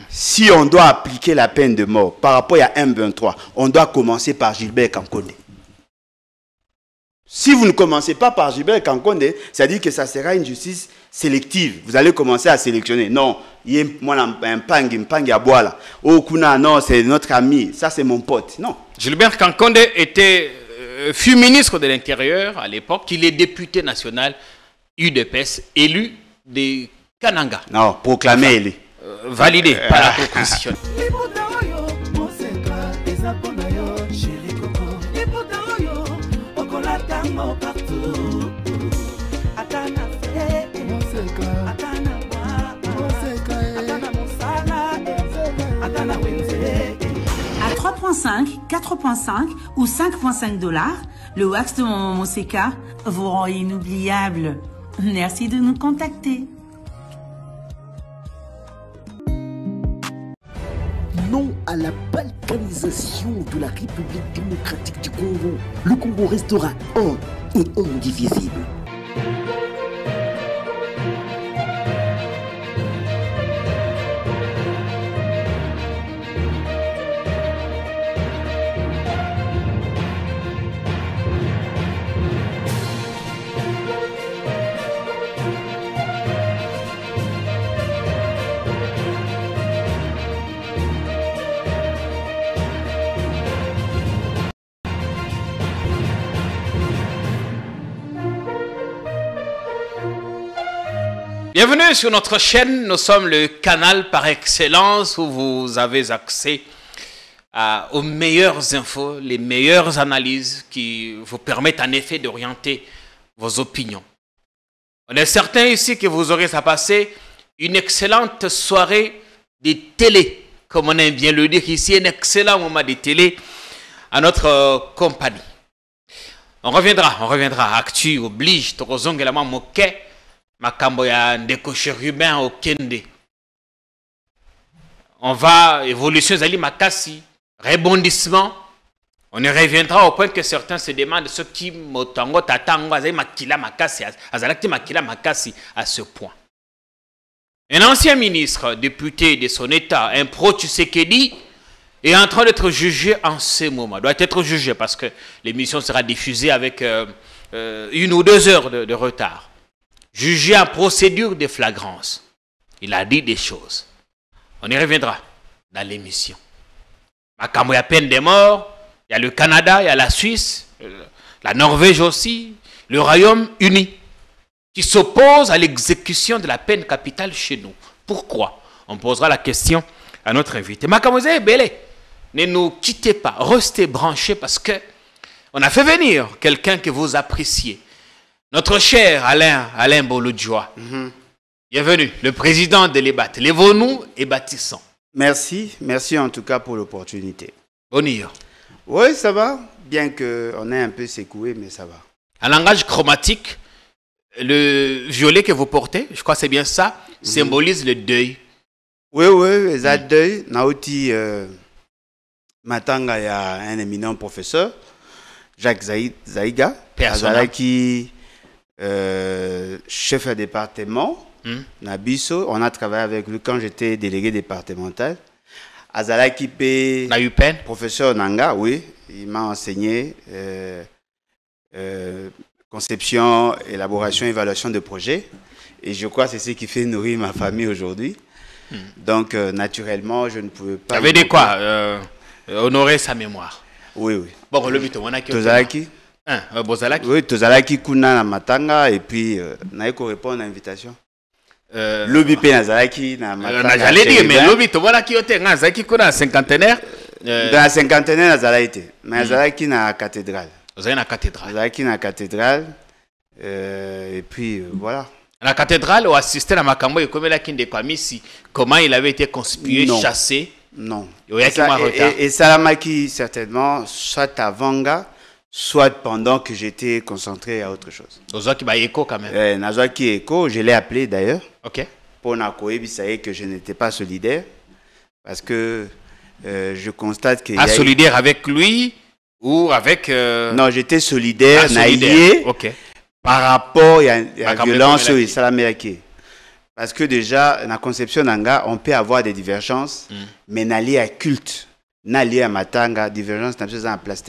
Si on doit appliquer la peine de mort par rapport à M23, on doit commencer par Gilbert Kankonde. Si vous ne commencez pas par Gilbert Kankonde, c'est-à-dire que ça sera une justice sélective. Vous allez commencer à sélectionner. Non, il y a un pang à boire là. Oh, Kuna, non, c'est notre ami. Ça, c'est mon pote. Non. Gilbert Kankonde fut ministre de l'Intérieur à l'époque. Il est député national UDPS, élu de Kananga. Non, proclamé élu. Validé par la Cour constitutionnelle. À 3,5, 4,5 ou 5,5 $, le wax de Maman Moseka vous rend inoubliable. Merci de nous contacter. Non à la balkanisation de la République démocratique du Congo. Le Congo restera un et indivisible. Bienvenue sur notre chaîne. Nous sommes le canal par excellence où vous avez accès aux meilleures infos, les meilleures analyses qui vous permettent en effet d'orienter vos opinions. On est certain ici que vous aurez à passer une excellente soirée de télé, comme on aime bien le dire ici, un excellent moment de télé à notre compagnie. On reviendra. Actu oblige, Torozongelama Moke. Makambo ya ndeko chérubin au Kende. On va, évolution Zali Makassi, rebondissement. On y reviendra au point que certains se demandent ce qui motango tatango azali makila makasi, azalaki makila makasi à ce point. Un ancien ministre, député de son état, un pro-Tshisekedi, est en train d'être jugé en ce moment. Doit être jugé parce que l'émission sera diffusée avec 1 ou 2 heures de retard. Jugé en procédure de flagrance. Il a dit des choses. On y reviendra dans l'émission. Makambo, il y a peine de mort, il y a le Canada, il y a la Suisse, la Norvège aussi, le Royaume-Uni, qui s'opposent à l'exécution de la peine capitale chez nous. Pourquoi? On posera la question à notre invité. Makambo, Belé, ne nous quittez pas, restez branchés parce que on a fait venir quelqu'un que vous appréciez. Notre cher Alain Bolodjoa, bienvenue, le président de l'EBAT. Lèvons-nous et bâtissons. Merci en tout cas pour l'opportunité. Bonjour. Oui, ça va, bien qu'on ait un peu secoué, mais ça va. En langage chromatique, le violet que vous portez, je crois que c'est bien ça, symbolise le deuil. Oui, ça deuil. Naouti Matanga, il y a un éminent professeur, Jacques Zaïga, qui chef de département, Nabiso, on a travaillé avec lui quand j'étais délégué départemental. Azalaki P, professeur Nanga, oui, il m'a enseigné conception, élaboration, évaluation de projets. Et je crois que c'est ce qui fait nourrir ma famille aujourd'hui. Donc, naturellement, je ne pouvais pas... Ça veut dire quoi honorer sa mémoire. Oui. Bon, le but, on a Tozalaki. Bozalaki. Oui, Tozalaki Kuna na Matanga et puis naiko répondre à l'invitation. Lobby pe Nazalaki na Matanga. J'allais dire mais lobby to voilà qui était Nazalaki Kuna cinquantenaire. Dans la cinquantenaire Nazalaki, mais Nazalaki na cathédrale. Vous avez la cathédrale. Nazalaki na cathédrale et puis voilà. La cathédrale ou assisté à Makambo et comme la Kinde Kwamisi, comment il avait été conspué, chassé. Non. Et Salamaki certainement soit à Vanga, soit pendant que j'étais concentré à autre chose. Ozaki ba écho quand même. Nazaki écho, je l'ai appelé d'ailleurs. OK. Pour Nakoebi, ça y est que je n'étais pas solidaire parce que je constate que solidaire avec lui ou avec Non, j'étais solidaire, naïe. OK. Par rapport à la violence et Salamaki. Parce que déjà, dans la conception d'Anga, on peut avoir des divergences, mais n'aller à culte, n'aller à matanga, divergence n'a pas en place.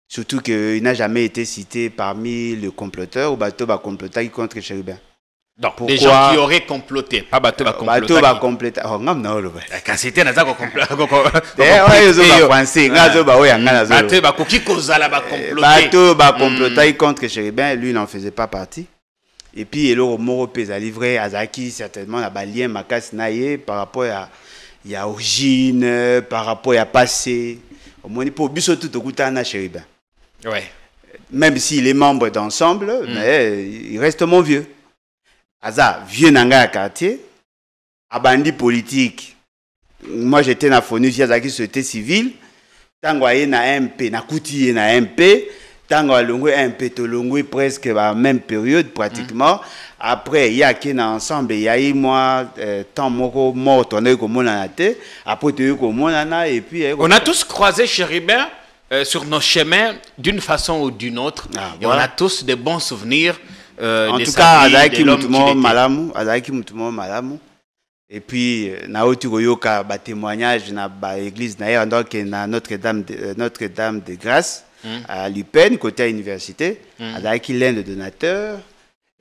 Surtout qu'il n'a jamais été cité parmi les comploteurs ou bateau va comploter contre Chérubin. Donc, des gens qui auraient comploté, pas bateau va comploter. Bateau va comploter. Oh, non, non, non. Quand c'était dans un complot. Bateau va comploter contre Chérubin, lui, il n'en faisait pas partie. Et puis, il a livré à Zaki, certainement, à Balien, Makas Naye, par rapport à origine, par rapport à passé. Au moins, pour Bissot tout au coup, Chérubin. Ouais. Même s'il est membre d'ensemble, mais il reste mon vieux. Aza, vieux nanga à quartier, abandi politique. Moi, j'étais dans la FONUS, Yazaki, société civile. Tango aye na MP, na Kouti na MP. Tango alongwe MP, tolongwe presque la même période, pratiquement. Après, il y a qui dans ensemble, il y a eu moi, tant moko mort, on a eu comme on a été. Après, tu as eu comme on a et puis. On a tous croisé Chérubin sur nos chemins, d'une façon ou d'une autre. Et voilà. On a tous de bons souvenirs. En tout cas, Azaki Moutumo Malamu, Azaki Moutumo Malamu. Et puis, Naotu Goyoka, ba témoignage na ba église na donc na Notre-Dame de Grâce à l'UPEN côté à l'université. Azaki l'un des donateurs.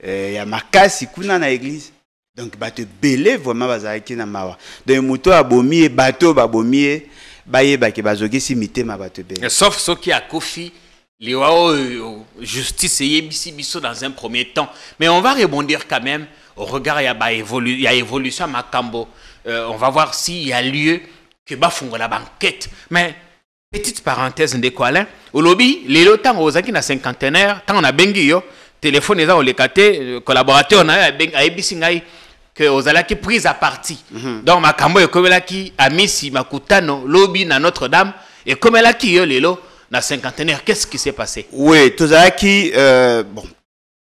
Il y a Makasi kuna na église. Donc ba te belé vraiment Azaki na mawa. Donc muto abomi bateau babomi baye ba ke bazogi simité ma bateau belé. Sauf ceux qui a Kofi. Justice et Bisso dans un premier temps. Mais on va rebondir quand même au regard, il y a évolution à Makambo. On va voir s'il y a lieu que Bafungo la banquette. Mais, petite parenthèse de quoi là, au lobby, les lotants aux acquis na cinquantenaire, tant on a bengi yo, téléphone les a olekate, collaborateur on a Bisingai, que aux alaki prise à partie. Donc Makambo et comme là qui a mis si Makutano, lobby na Notre-Dame, et comme là qui yo les lots. La cinquantenaire, qu'est-ce qui s'est passé? Oui, Tozaki, bon,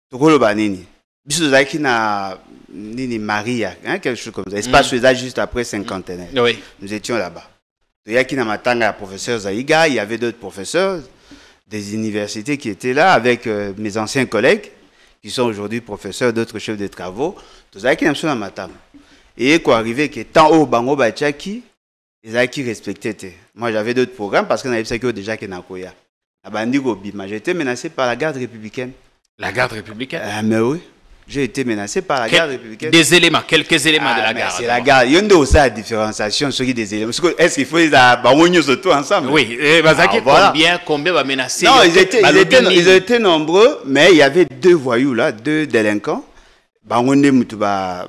Tokolo Banini. Bisozaki na Nini Maria, hein, quelque chose comme ça. Espace faisait juste après cinquantenaire. Oui. Nous étions là-bas. Toyaki na Matanga, professeur Zaïga, il y avait d'autres professeurs des universités qui étaient là avec mes anciens collègues qui sont aujourd'hui professeurs d'autres chefs de travaux. Tozaki na Matanga. Et quoi arrivé que tant au Bango Bachaki, les acquis respectés. Moi, j'avais d'autres programmes parce qu'on avait ça déjà que Nakoya. J'ai été menacé par la garde républicaine. La garde républicaine? Mais oui. J'ai été menacé par la garde républicaine. Des éléments, quelques éléments de la garde. C'est la garde. Il y a aussi la différenciation sur des éléments. Est-ce qu'il faut les avoir surtout ensemble? Oui. Combien va menacer? Non, ils étaient nombreux, mais il y avait deux voyous là, deux délinquants. Non, on ne peut pas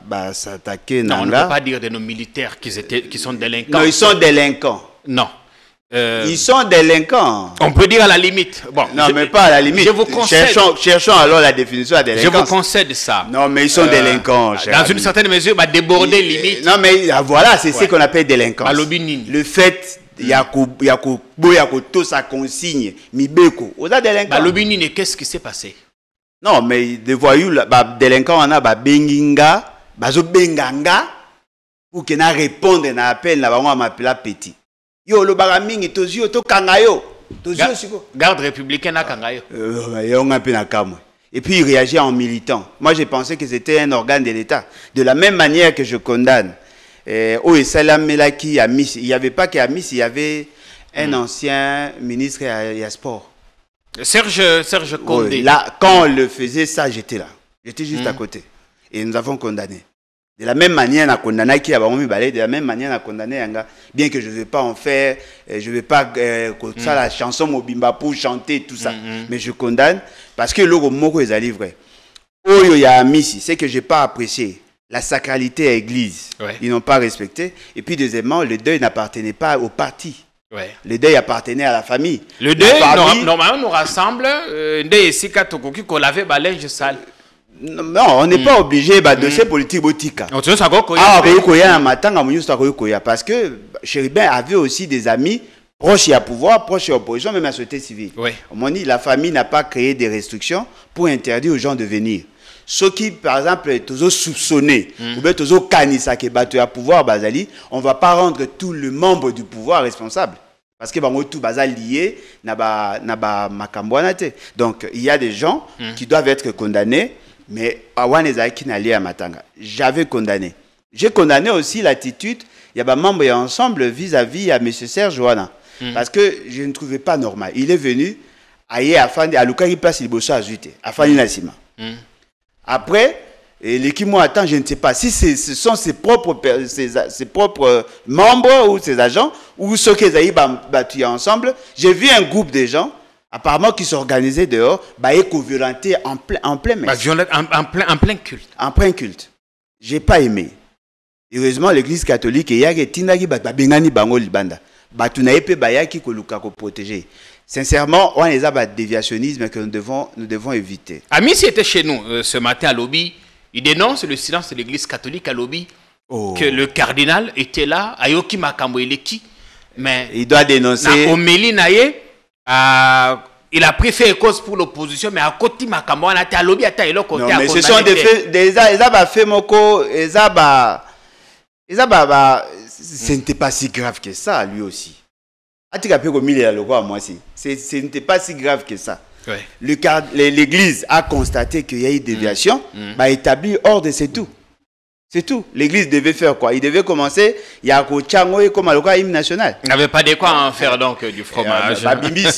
dire de nos militaires qui sont délinquants. Non, ils sont délinquants. Non. Ils sont délinquants. On peut dire à la limite. Bon, non, mais pas à la limite. Je vous concède. Cherchons alors la définition à délinquance. Je vous concède ça. Non, mais ils sont délinquants. Dans une certaine mesure, déborder limite. Non, mais voilà, c'est ce qu'on appelle délinquance. Le fait, il y a tout ça consigne. Mibeko. Aux délinquants. Qu'est-ce qui s'est passé? Non, mais des voyous, délinquants, on a benginga, benganga, pour qu'ils répondent à l'appel, on va m'appeler petit. Yo, le baramingi, tozio, to kangayo. Garde républicaine à kangayo. Et puis il réagit en militant. Moi, j'ai pensé que c'était un organe de l'État. De la même manière que je condamne. Salam Melaki, il n'y avait pas qu'à Miss, il y avait un ancien ministre à sport. Serge Condé. Oui, là, quand on le faisait, ça, j'étais là. J'étais juste à côté. Et nous avons condamné. De la même manière, on a condamné qui a de la même manière, on a condamné Yanga. Bien que je ne vais pas en faire, je ne vais pas ça, la chanson Mobimba pour chanter, tout ça. Mais je condamne parce que le mot est livré. Oh, il y a Missi, c'est que je n'ai pas apprécié. La sacralité à l'église, ils n'ont pas respecté. Et puis, deuxièmement, le deuil n'appartenait pas au parti. Ouais. Le deuil appartenait à la famille. Le deuil, normalement, nous rassemble. Le deuil ici, qu'on lavait le linge sale. Non, on n'est pas obligé de ces politiques boutiques. Parce que Chérubin avait aussi des amis proches à pouvoir, proches à l'opposition, même à la société civile. La famille n'a pas créé des restrictions pour interdire aux gens de venir. Ceux qui, par exemple, sont soupçonnés, ou bien sont canissés qui battent à pouvoir, on ne va pas rendre tous les membres du pouvoir responsables. Parce que tout est lié à Makambouanate. Donc, il y a des gens qui doivent être condamnés Mais Awan Ezaki n'allait à Matanga. J'avais condamné. J'ai condamné aussi l'attitude, il y a des membres ensemble vis-à-vis à M. Serge Joana. Parce que je ne trouvais pas normal. Il est venu à Lukari place il bosse à Zuité, à Fanny Nassima. Après, l'équipe moi attend, je ne sais pas si ce sont ses propres membres ou ses agents ou ceux qui ont battu ensemble. J'ai vu un groupe de gens apparemment qui s'organisaient dehors, éco-violentés en plein messe. En plein culte. En plein culte. J'ai pas aimé. Heureusement, l'église catholique, il y a des bengani bango libanda. Batunaye pe bayaki koluka ko protéger. Sincèrement, on est à déviationnisme que nous devons éviter. Amissi était chez nous ce matin à Lobby. Il dénonce le silence de l'église catholique à Lobby. Que le cardinal était là, Ayoki Makambo Eleki. Mais il doit dénoncer. Il a pris fait cause pour l'opposition, mais à côté Makambo, on a été à Lobby, à Taïlo, côté. Non, mais ce sont des faits, fait moko, ce n'était pas si grave que ça, lui aussi. Ce n'était pas si grave que ça. Ouais. L'église a constaté qu'il y a eu déviation, établi ordre, c'est tout. C'est tout. L'église devait faire quoi? Il devait commencer, il y a Kochango et comme le hymne national. Il n'avait pas de quoi en faire donc du fromage.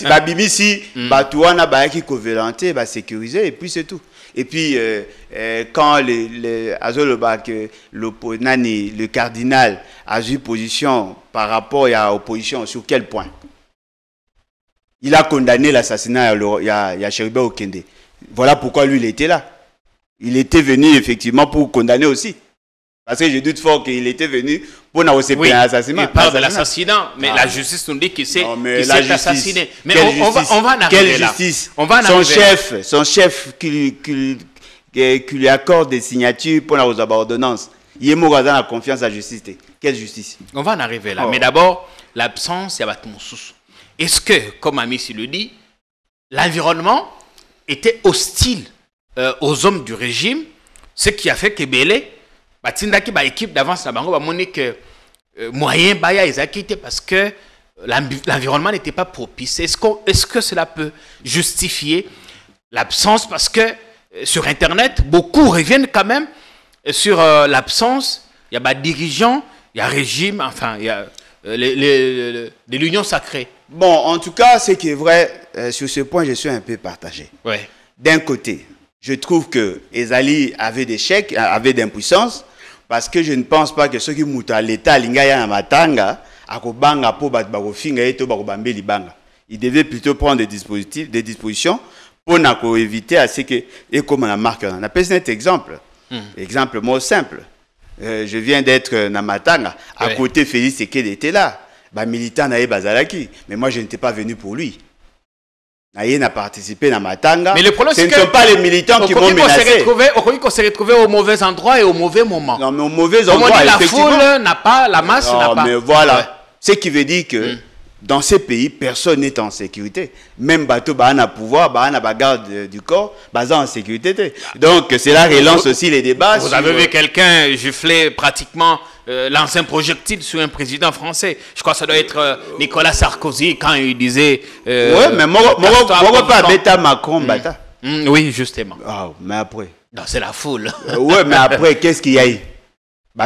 Babimisi, Batouana, Bayaki Covelanté, sécuriser et puis c'est tout. Et puis, quand le cardinal a eu position par rapport à l'opposition, sur quel point? Il a condamné l'assassinat, il y a Chéribé Okende. Voilà pourquoi lui, il était là. Il était venu effectivement pour condamner aussi. Parce que je doute fort qu'il était venu pour n'avoir l'assassinat. Il parle de l'assassinat, mais la justice nous dit qu'il s'est assassiné. Mais on va en arriver quelle là. Justice? On va en son chef qui lui accorde des signatures pour la ordonnance. Il est mort dans la confiance à la justice. Quelle justice? On va en arriver là. Mais d'abord, l'absence, il y a Batmoussous. Est-ce que, comme Amissi le dit, l'environnement était hostile aux hommes du régime, ce qui a fait que Bélé, Batindaki, équipe d'avance, que moyen baya exécuté parce que l'environnement n'était pas propice. Est-ce que cela peut justifier l'absence? Parce que sur Internet, beaucoup reviennent quand même sur l'absence. Il y a des dirigeants, il y a régime, enfin, il y a l'union sacrée. Bon, en tout cas, ce qui est vrai, sur ce point, je suis un peu partagé. Ouais. D'un côté, je trouve que Ezali avait des chèques, avait d'impuissance, parce que je ne pense pas que ceux qui moutent à l'État, l'ingaya matanga, akobanga po bagofinga eto bagobambe libanga. Il devait plutôt prendre des dispositions pour éviter à ce que, et comme on a marqué, on a pris un exemple. Exemple moi simple. Je viens d'être na Matanga, à côté Félix Sekede était là. Militant naïe bazalaki, mais moi je n'étais pas venu pour lui. Naïe n'a participé à Matanga. Mais le problème, ce ne sont pas les militants qui vont menacer. On s'est retrouvé au mauvais endroit et au mauvais moment. Non, mais au mauvais endroit, la foule n'a pas, la masse n'a pas. Mais voilà, ce qui veut dire que dans ces pays, personne n'est en sécurité. Même bateau, a pouvoir, a garde du corps, en sécurité. Donc, cela relance aussi les débats. Vous avez vu quelqu'un gifler pratiquement l'ancien projectile sur un président français. Je crois que ça doit être Nicolas Sarkozy quand il disait... oui, mais moi, pas bêta Macron, bata. Oui, justement. Ah, mais après... Non, c'est la foule. Oui, mais après, qu'est-ce qu'il y a eu?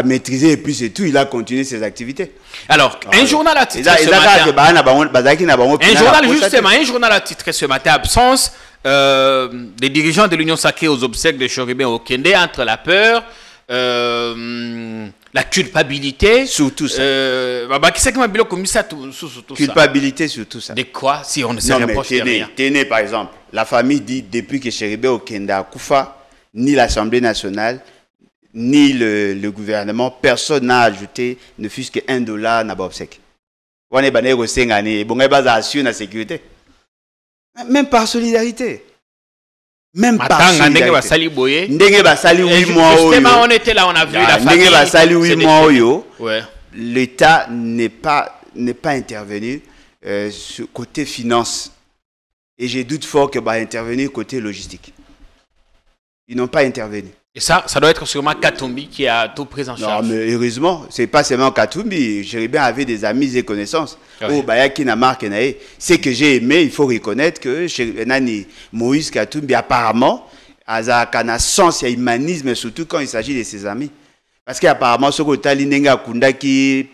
Maîtriser et puis c'est tout, il a continué ses activités. Alors, un journal a titré ce matin... Un journal a titré ce matin, absence des dirigeants de l'Union sacrée aux obsèques de Choribé Okende entre la peur, la culpabilité. Sur tout ça. Culpabilité sur tout ça. De quoi, si on ne se reproche de rien? Tenez, par exemple, la famille dit depuis que Choribé Okende a Koufa, ni l'Assemblée nationale, ni le gouvernement, personne n'a ajouté ne fût-ce que $1 à Bobsek. On est bané au Sengani, bon, on assurer la sécurité. Même par solidarité. Même par solidarité. Justement, on était là, on a vu la famille. L'État n'est pas intervenu côté finance. Et j'ai doute fort que va intervenir côté logistique. Ils n'ont pas intervenu. Et ça doit être sûrement Katumbi qui a tout pris en charge. Non, mais heureusement, ce n'est pas seulement Katumbi. Chéribin avait des amis et connaissances. Oh, Bayaki n'a marqué naé. Ce que j'ai aimé, il faut reconnaître que Moïse Katumbi, apparemment, azalaka na sens ya humanisme, surtout quand il s'agit de ses amis. Parce qu'apparemment, ce que tu Nenga Kundaki,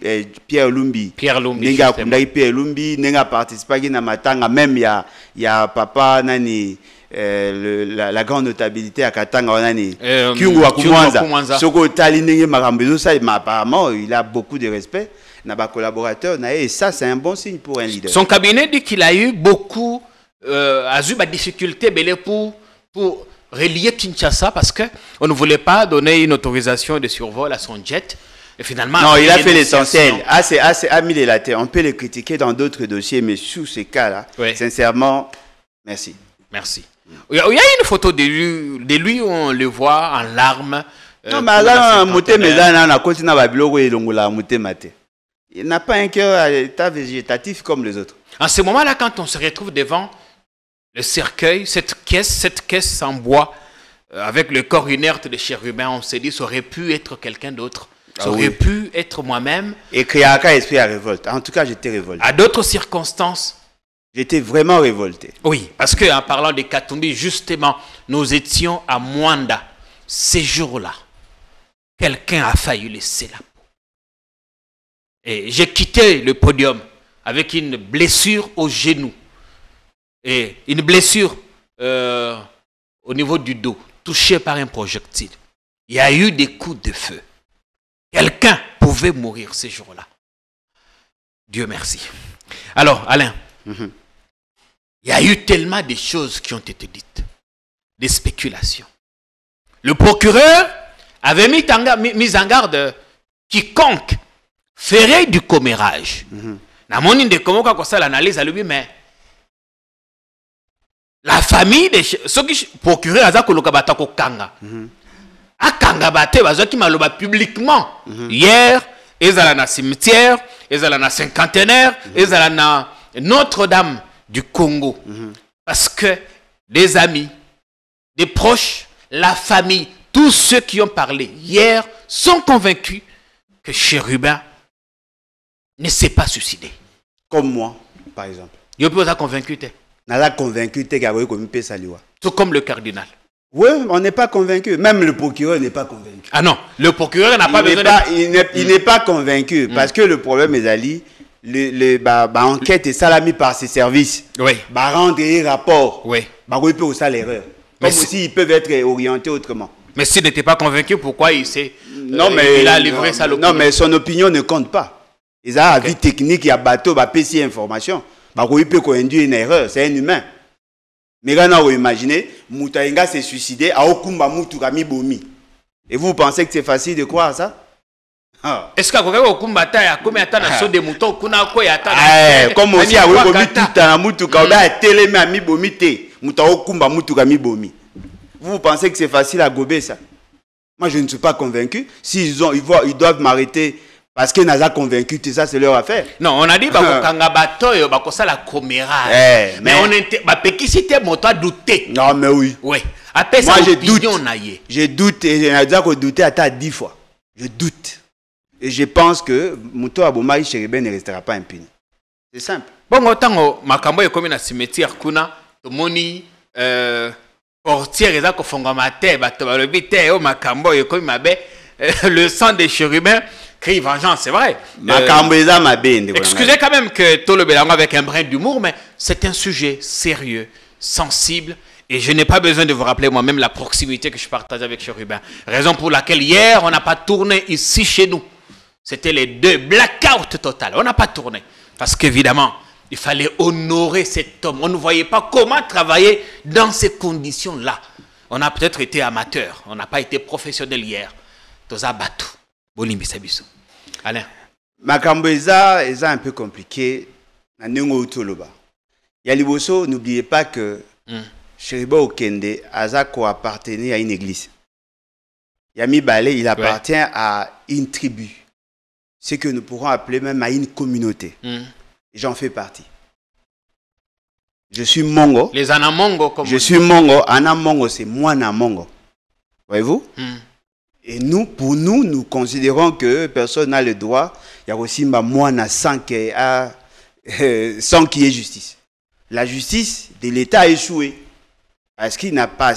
Pierre Lumbi, Nenga Kundaki, Pierre Lumbi, Nenga participé à Matanga, même il y a papa Nani, la grande notabilité à Katanga, Nani, Kyungu Akumanza, ce que tu Nenga Marambezo, ça, apparemment, il a beaucoup de respect. N'a collaborateur, et ça, c'est un bon signe pour un leader. Son cabinet dit qu'il a eu beaucoup, a eu des difficultés pour relier Kinshasa parce qu'on ne voulait pas donner une autorisation de survol à son jet. Et finalement, non, il a fait l'essentiel. On peut le critiquer dans d'autres dossiers, mais sous ces cas-là, sincèrement, merci. Merci. Il y a une photo de lui où on le voit en larmes. Non, mais là, il n'a pas un cœur à l'état végétatif comme les autres. En ce moment-là, quand on se retrouve devant le cercueil, cette caisse en bois, avec le corps inerte de chérubin, on s'est dit, ça aurait pu être quelqu'un d'autre. Ça aurait pu être moi-même. Et Kriaka esprit à révolte. En tout cas, j'étais révolté. À d'autres circonstances. J'étais vraiment révolté. Oui, parce qu'en parlant de Katumbi, justement, nous étions à Mwanda. Ces jours-là, quelqu'un a failli laisser la peau. Et j'ai quitté le podium avec une blessure au genou. Et une blessure au niveau du dos, touchée par un projectile. Il y a eu des coups de feu. Quelqu'un pouvait mourir ces jours-là. Dieu merci. Alors, Alain, il y a eu tellement de choses qui ont été dites, des spéculations. Le procureur avait mis en garde quiconque ferait du commérage. Namoni de comment qu'on ça l'analyse à lui, mais la famille de ceux qui procureur aza koloka batako kanga. Akanga bate bazoki maloba publiquement. Hier, ezala na cimetière, ezala na cinquantenaire, ezala na Notre-Dame du Congo. Parce que des amis, des proches, la famille, tous ceux qui ont parlé hier sont convaincus que Chérubin ne s'est pas suicidé. Comme moi, par exemple. Je peux être convaincu. Tout comme le cardinal. Oui, on n'est pas convaincu. Même le procureur n'est pas convaincu. Ah non, le procureur n'a pas besoin il n'est pas convaincu. Parce que le problème est Ali, l'enquête est salamie par ses services. Oui. Rendre des rapports. Oui. Il peut aussi l'erreur. Comme aussi ils peuvent être orientés autrement. Mais s'il n'était pas convaincu, pourquoi il a livré ça l'opinion? Non, mais son opinion ne compte pas. Ils ont un avis technique, il y a bateau, il y a PC information. Il peut induire une erreur, c'est un humain. Mais quand vous imaginez, Moutaïnga s'est suicidé à Okumba Moutourami Bomi. Et vous pensez que c'est facile de croire ça? Est-ce que vous Okumba Taya, comme il y a un de moutons, comme aussi à Okumba tout à Moutouka, on a télémé à Mibomi Té, Mouta Okumba Moutourami Bomi. Vous pensez que c'est facile à gober ça? Moi, je ne suis pas convaincu. S'ils ils doivent m'arrêter parce qu'ils n'ont pas convaincu que ça, c'est leur affaire. Non, on a dit que ça la coméra. Mais on était douté. Non, mais oui. Oui. Moi, je doute. Je doute et j'ai déjà douté à 10 fois. Je doute. Et je pense que Mouto Aboumari Chérubin ne restera pas impuni. C'est simple. Bon, autant Makambo est comme un cimetière Kuna, Moni, portière, et ça, Makambo est comme le sang des chérubins crie vengeance, c'est vrai. Excusez quand même que tout le bélango avec un brin d'humour, mais c'est un sujet sérieux, sensible. Et je n'ai pas besoin de vous rappeler moi-même la proximité que je partage avec Chérubin. Raison pour laquelle hier, on n'a pas tourné ici chez nous. C'était les deux, blackout total. On n'a pas tourné. Parce qu'évidemment, il fallait honorer cet homme. On ne voyait pas comment travailler dans ces conditions-là. On a peut-être été amateur. On n'a pas été professionnel hier. Toza Batou. Bolimbi Sabiso. Alain. Makambo est un peu compliqué. Yaliboso, n'oubliez pas que Chériba Okende Azako appartenait à une église. Yami Balé, il appartient à une tribu. Ce que nous pourrons appeler même à une communauté. J'en fais partie. Je suis Mongo. Les Anamongo, comme je suis Mongo. Anamongo, c'est Moana Mongo. Voyez-vous? Et nous, pour nous, nous considérons que personne n'a le droit. Il y a aussi Moana sans qu'il y ait justice. La justice de l'État a échoué. Parce qu'elle n'a pas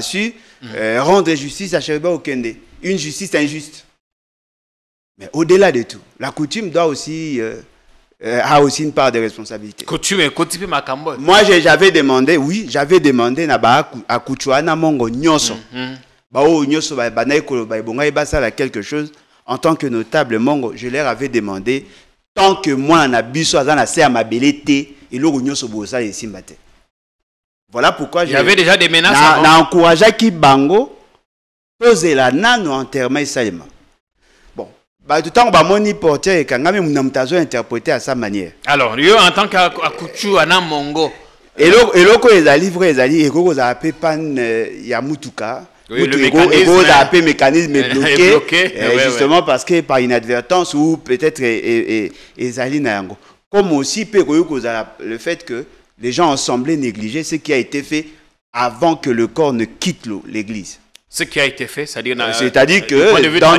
su rendre justice à Cheriba Okende. Une justice injuste. Mais au-delà de tout, la coutume doit aussi a aussi une part de responsabilité. Coutume et coutume makambo. Moi, j'avais demandé à Kuchuana Mongo Nyoso. Nyoso quelque chose. En tant que notable Mongo, je leur avais demandé, tant que moi, na biso azana se amabelete, et l'eau Nyoso bosa et simbate. Voilà pourquoi j'avais déjà des menaces. Na encouragé qui bango poser la nano enterrement salima. Bon, bah tout temps ba moni porter et kangame munamtazo interpréter à sa manière. Alors, lui en tant qu'akuchu ana mongo. Et loko ezali vrai ezali et koko za appelé pan ya mutuka. Oui, le mécanisme a appelé mécanisme bloqué, justement parce que par inadvertance ou peut-être ezali na yango. Comme aussi le fait que les gens ont semblé négliger ce qui a été fait avant que le corps ne quitte l'église. Ce qui a été fait, c'est-à-dire que dans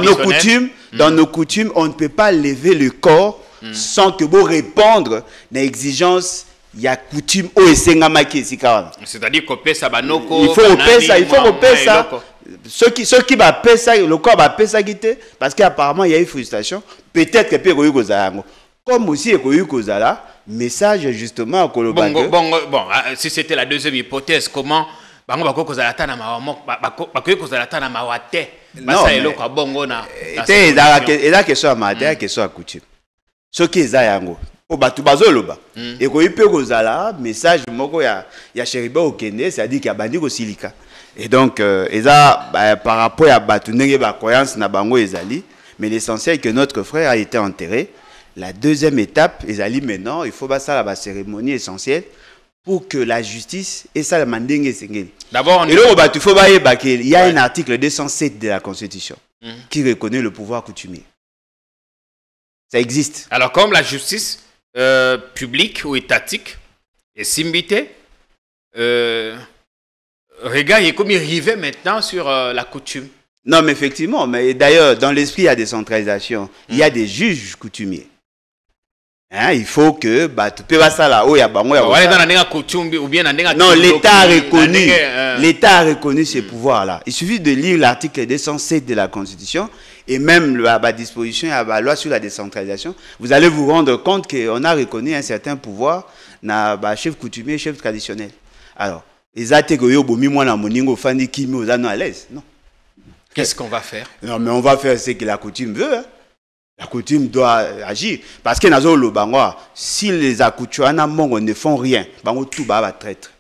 nos coutumes, on ne peut pas lever le corps sans que vous répondre à l'exigence il y a coutume au esengamaki esika. C'est-à-dire qu'on paie ça banoko. Il faut repaire ça. Ceux qui va payer ça, le corps va payer ça guité parce qu'apparemment il y a une frustration. Peut-être que peut kozala. Comme aussi kozala, message justement à Koloba. Bon, si c'était la deuxième hypothèse, comment bango bako kozala ta na mawamo bako kozala ta na mawate. Basa eloko bongo na. Et là que soit matière que soit coutume. Ceux qui za yango o batu bazoloba et ko ipe kozala message moko ya Cheriba Okende, c'est-à-dire qu'il y a bandi ko silika. Et donc par rapport à batu ndenge ba croyance na bango ezali, mais l'essentiel que notre frère a été enterré. La deuxième étape ezali maintenant, il faut ça la cérémonie essentielle pour que la justice et ça la mandenge sengeli. D'abord et là batu faut il y a un article 207 de la Constitution qui reconnaît le pouvoir coutumier. Ça existe. Alors comme la justice publique ou étatique est simbité, regarde, il est comme il arrivait maintenant sur la coutume. Non, mais effectivement, mais d'ailleurs, dans l'esprit, il y a décentralisation. Il y a des juges coutumiers. Hein, il faut que tu peux pas ça là. Non, l'État a reconnu ces pouvoirs-là. Il suffit de lire l'article 207 de la Constitution et même la disposition à la loi sur la décentralisation. Vous allez vous rendre compte qu'on a reconnu un certain pouvoir na chef coutumier, chef traditionnel. Alors, non. Qu'est-ce qu'on va faire? Non, mais on va faire ce que la coutume veut. Hein. La coutume doit agir. Parce que si les accoutuana mongo ne font rien, tout va traître.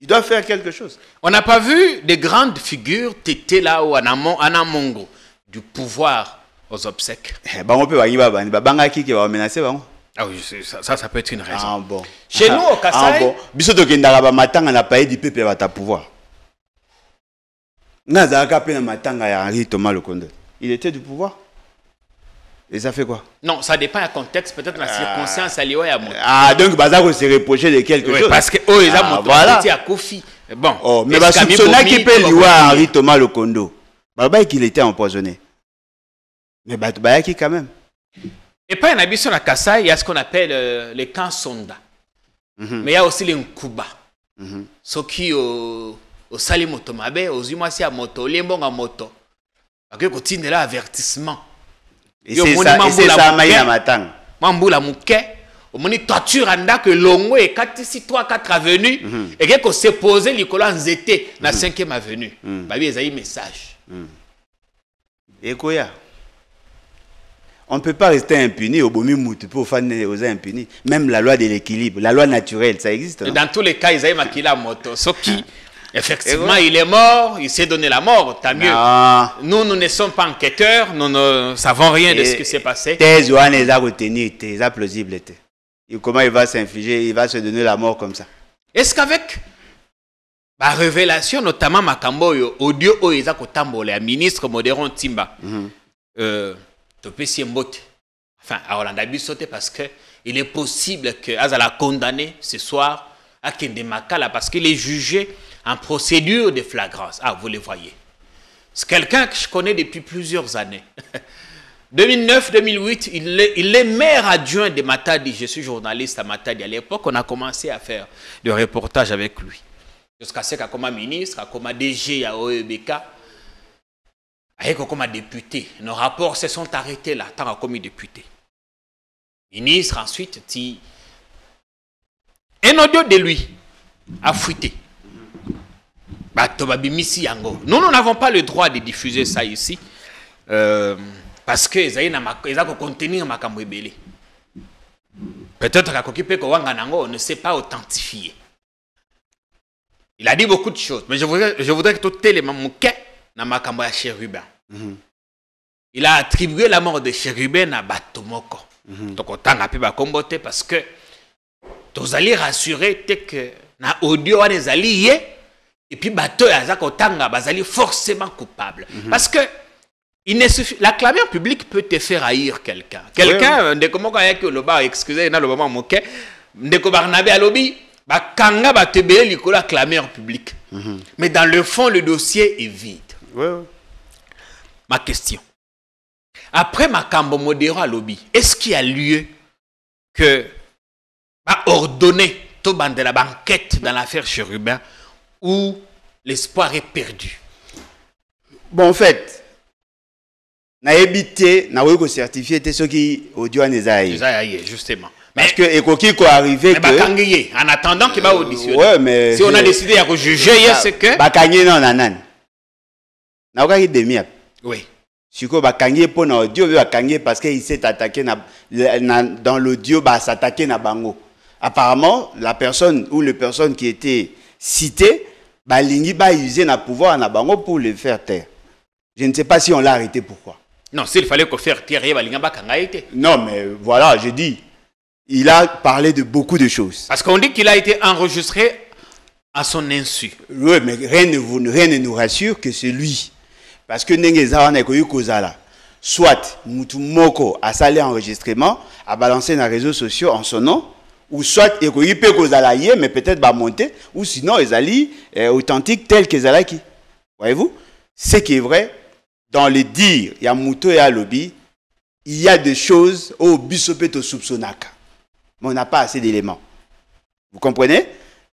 Ils doivent faire quelque chose. On n'a pas vu de grandes figures tété là ou anamongo du pouvoir aux obsèques. Ah oui, ça peut être une raison. Ah bon. Chez nous au Kasaï, il était du pouvoir. Et ça fait quoi? Non, ça dépend du contexte, peut-être la circonstance alliée à mon. Ah, donc Bazar se reprocher de quelque chose. Parce que ils ont monté à Kofi. Bon. Oh, mais Bassouna qui peut lier à Henri Thomas Lokondo. Baba qu'il était empoisonné. Mais Baba qui quand même. Et pas un habit sur la Kasaï, il y a ce qu'on appelle les camps Sonda. Mais il y a aussi les Nkuba. Ceux qui au Salimoto Mabe, aux Umasi à moto, les bons à moto. Parce que continue là avertissement. Et c'est ça, Maïna Matang. Mamboula Mouke, au moni toiture anda que longo et 4 avenues et que s'est posé Nicolas Nzete na 5e avenue. Babi ezali message. Et quoi? On ne peut pas rester impuni au bomi moutou pour faire aux impunis. Même la loi de l'équilibre, la loi naturelle, ça existe. Non? Dans tous les cas, ils avaient maquillé la moto. Sauf qui, effectivement, il est mort, il s'est donné la mort, tant mieux. Nous ne sommes pas enquêteurs, nous ne savons rien de ce qui s'est passé. Thèse ou les a retenus, c'est plausible. Comment il va s'infliger, il va se donner la mort comme ça? Est-ce qu'avec la révélation, notamment Makambo, audio, Oeza Kotambo, le ministre Modéron Timba, enfin, à Hollande sauté parce que il est possible que Azala condamné ce soir à Kendemakala parce qu'il est jugé en procédure de flagrance. Ah, vous le voyez. C'est quelqu'un que je connais depuis plusieurs années. 2009-2008, il est maire adjoint de Matadi. Je suis journaliste à Matadi. À l'époque, on a commencé à faire des reportages avec lui. jusqu'à ce qu'il comme ministre, comme DG à OEBK, comme député. Nos rapports se sont arrêtés là, tant comme député. Ministre, ensuite, un audio de lui a fuité. Nous n'avons pas le droit de diffuser ça ici parce que ça va contenir ma camouébélé. Peut-être qu'on ne sait pas authentifier. Il a dit beaucoup de choses, mais je voudrais que tout élément mouké na makambo ya Chérubin. Il a attribué la mort de Chérubin à Batomoko. Donc autant a pu comboter parce que tous allez rassurer que na audio les alliés et puis bateau azak otanga bazali forcément coupable parce que il ne suffit la clameur publique peut te faire haïr quelqu'un de comment que le bas excusez na le moment moqué de ko Barnabé alobi ba kanga ba te belé likola clameur publique mais dans le fond le dossier est vide. Ma question après makambo modéro alobi est-ce qu'il y a lieu que va ordonner tout bande de la banquette dans l'affaire Chérubin où l'espoir est perdu? Bon, en fait, na évité, na weko certifié te ceux qui audio anezaï. Justement. Parce que ekoki ko arrivé que en attendant qu'il va auditionner. Ouais, mais si on a décidé à juger, c'est que bakangé non nanan. Na okaki demi. Oui. Siko bakangé pour na audio, bakangé parce qu'il s'est attaqué dans l'audio ba s'attaquer na bango. Apparemment, la personne ou les personnes qui étaient citées, balingi ba user na pouvoir na bango pour le faire taire. Je ne sais pas si on l'a arrêté pourquoi. Non, s'il fallait qu'on fasse taire balinga ba kanga été. Non, mais voilà, je dis, il a parlé de beaucoup de choses. Parce qu'on dit qu'il a été enregistré à son insu. Oui, mais rien ne nous rassure que c'est lui. Parce que Nengezawa na koyu kozala. Soit Mutumoko a salé enregistrement, a balancé dans les réseaux sociaux en son nom, ou soit il peut kozalaye, mais peut-être va monter, ou sinon ils allaient authentique tel que Zalaki. Voyez-vous? Ce qui est vrai, dans les dires, il y a Mouto et Alobi, il y a des choses au bisopeto soupçonnaka. Mais on n'a pas assez d'éléments. Vous comprenez?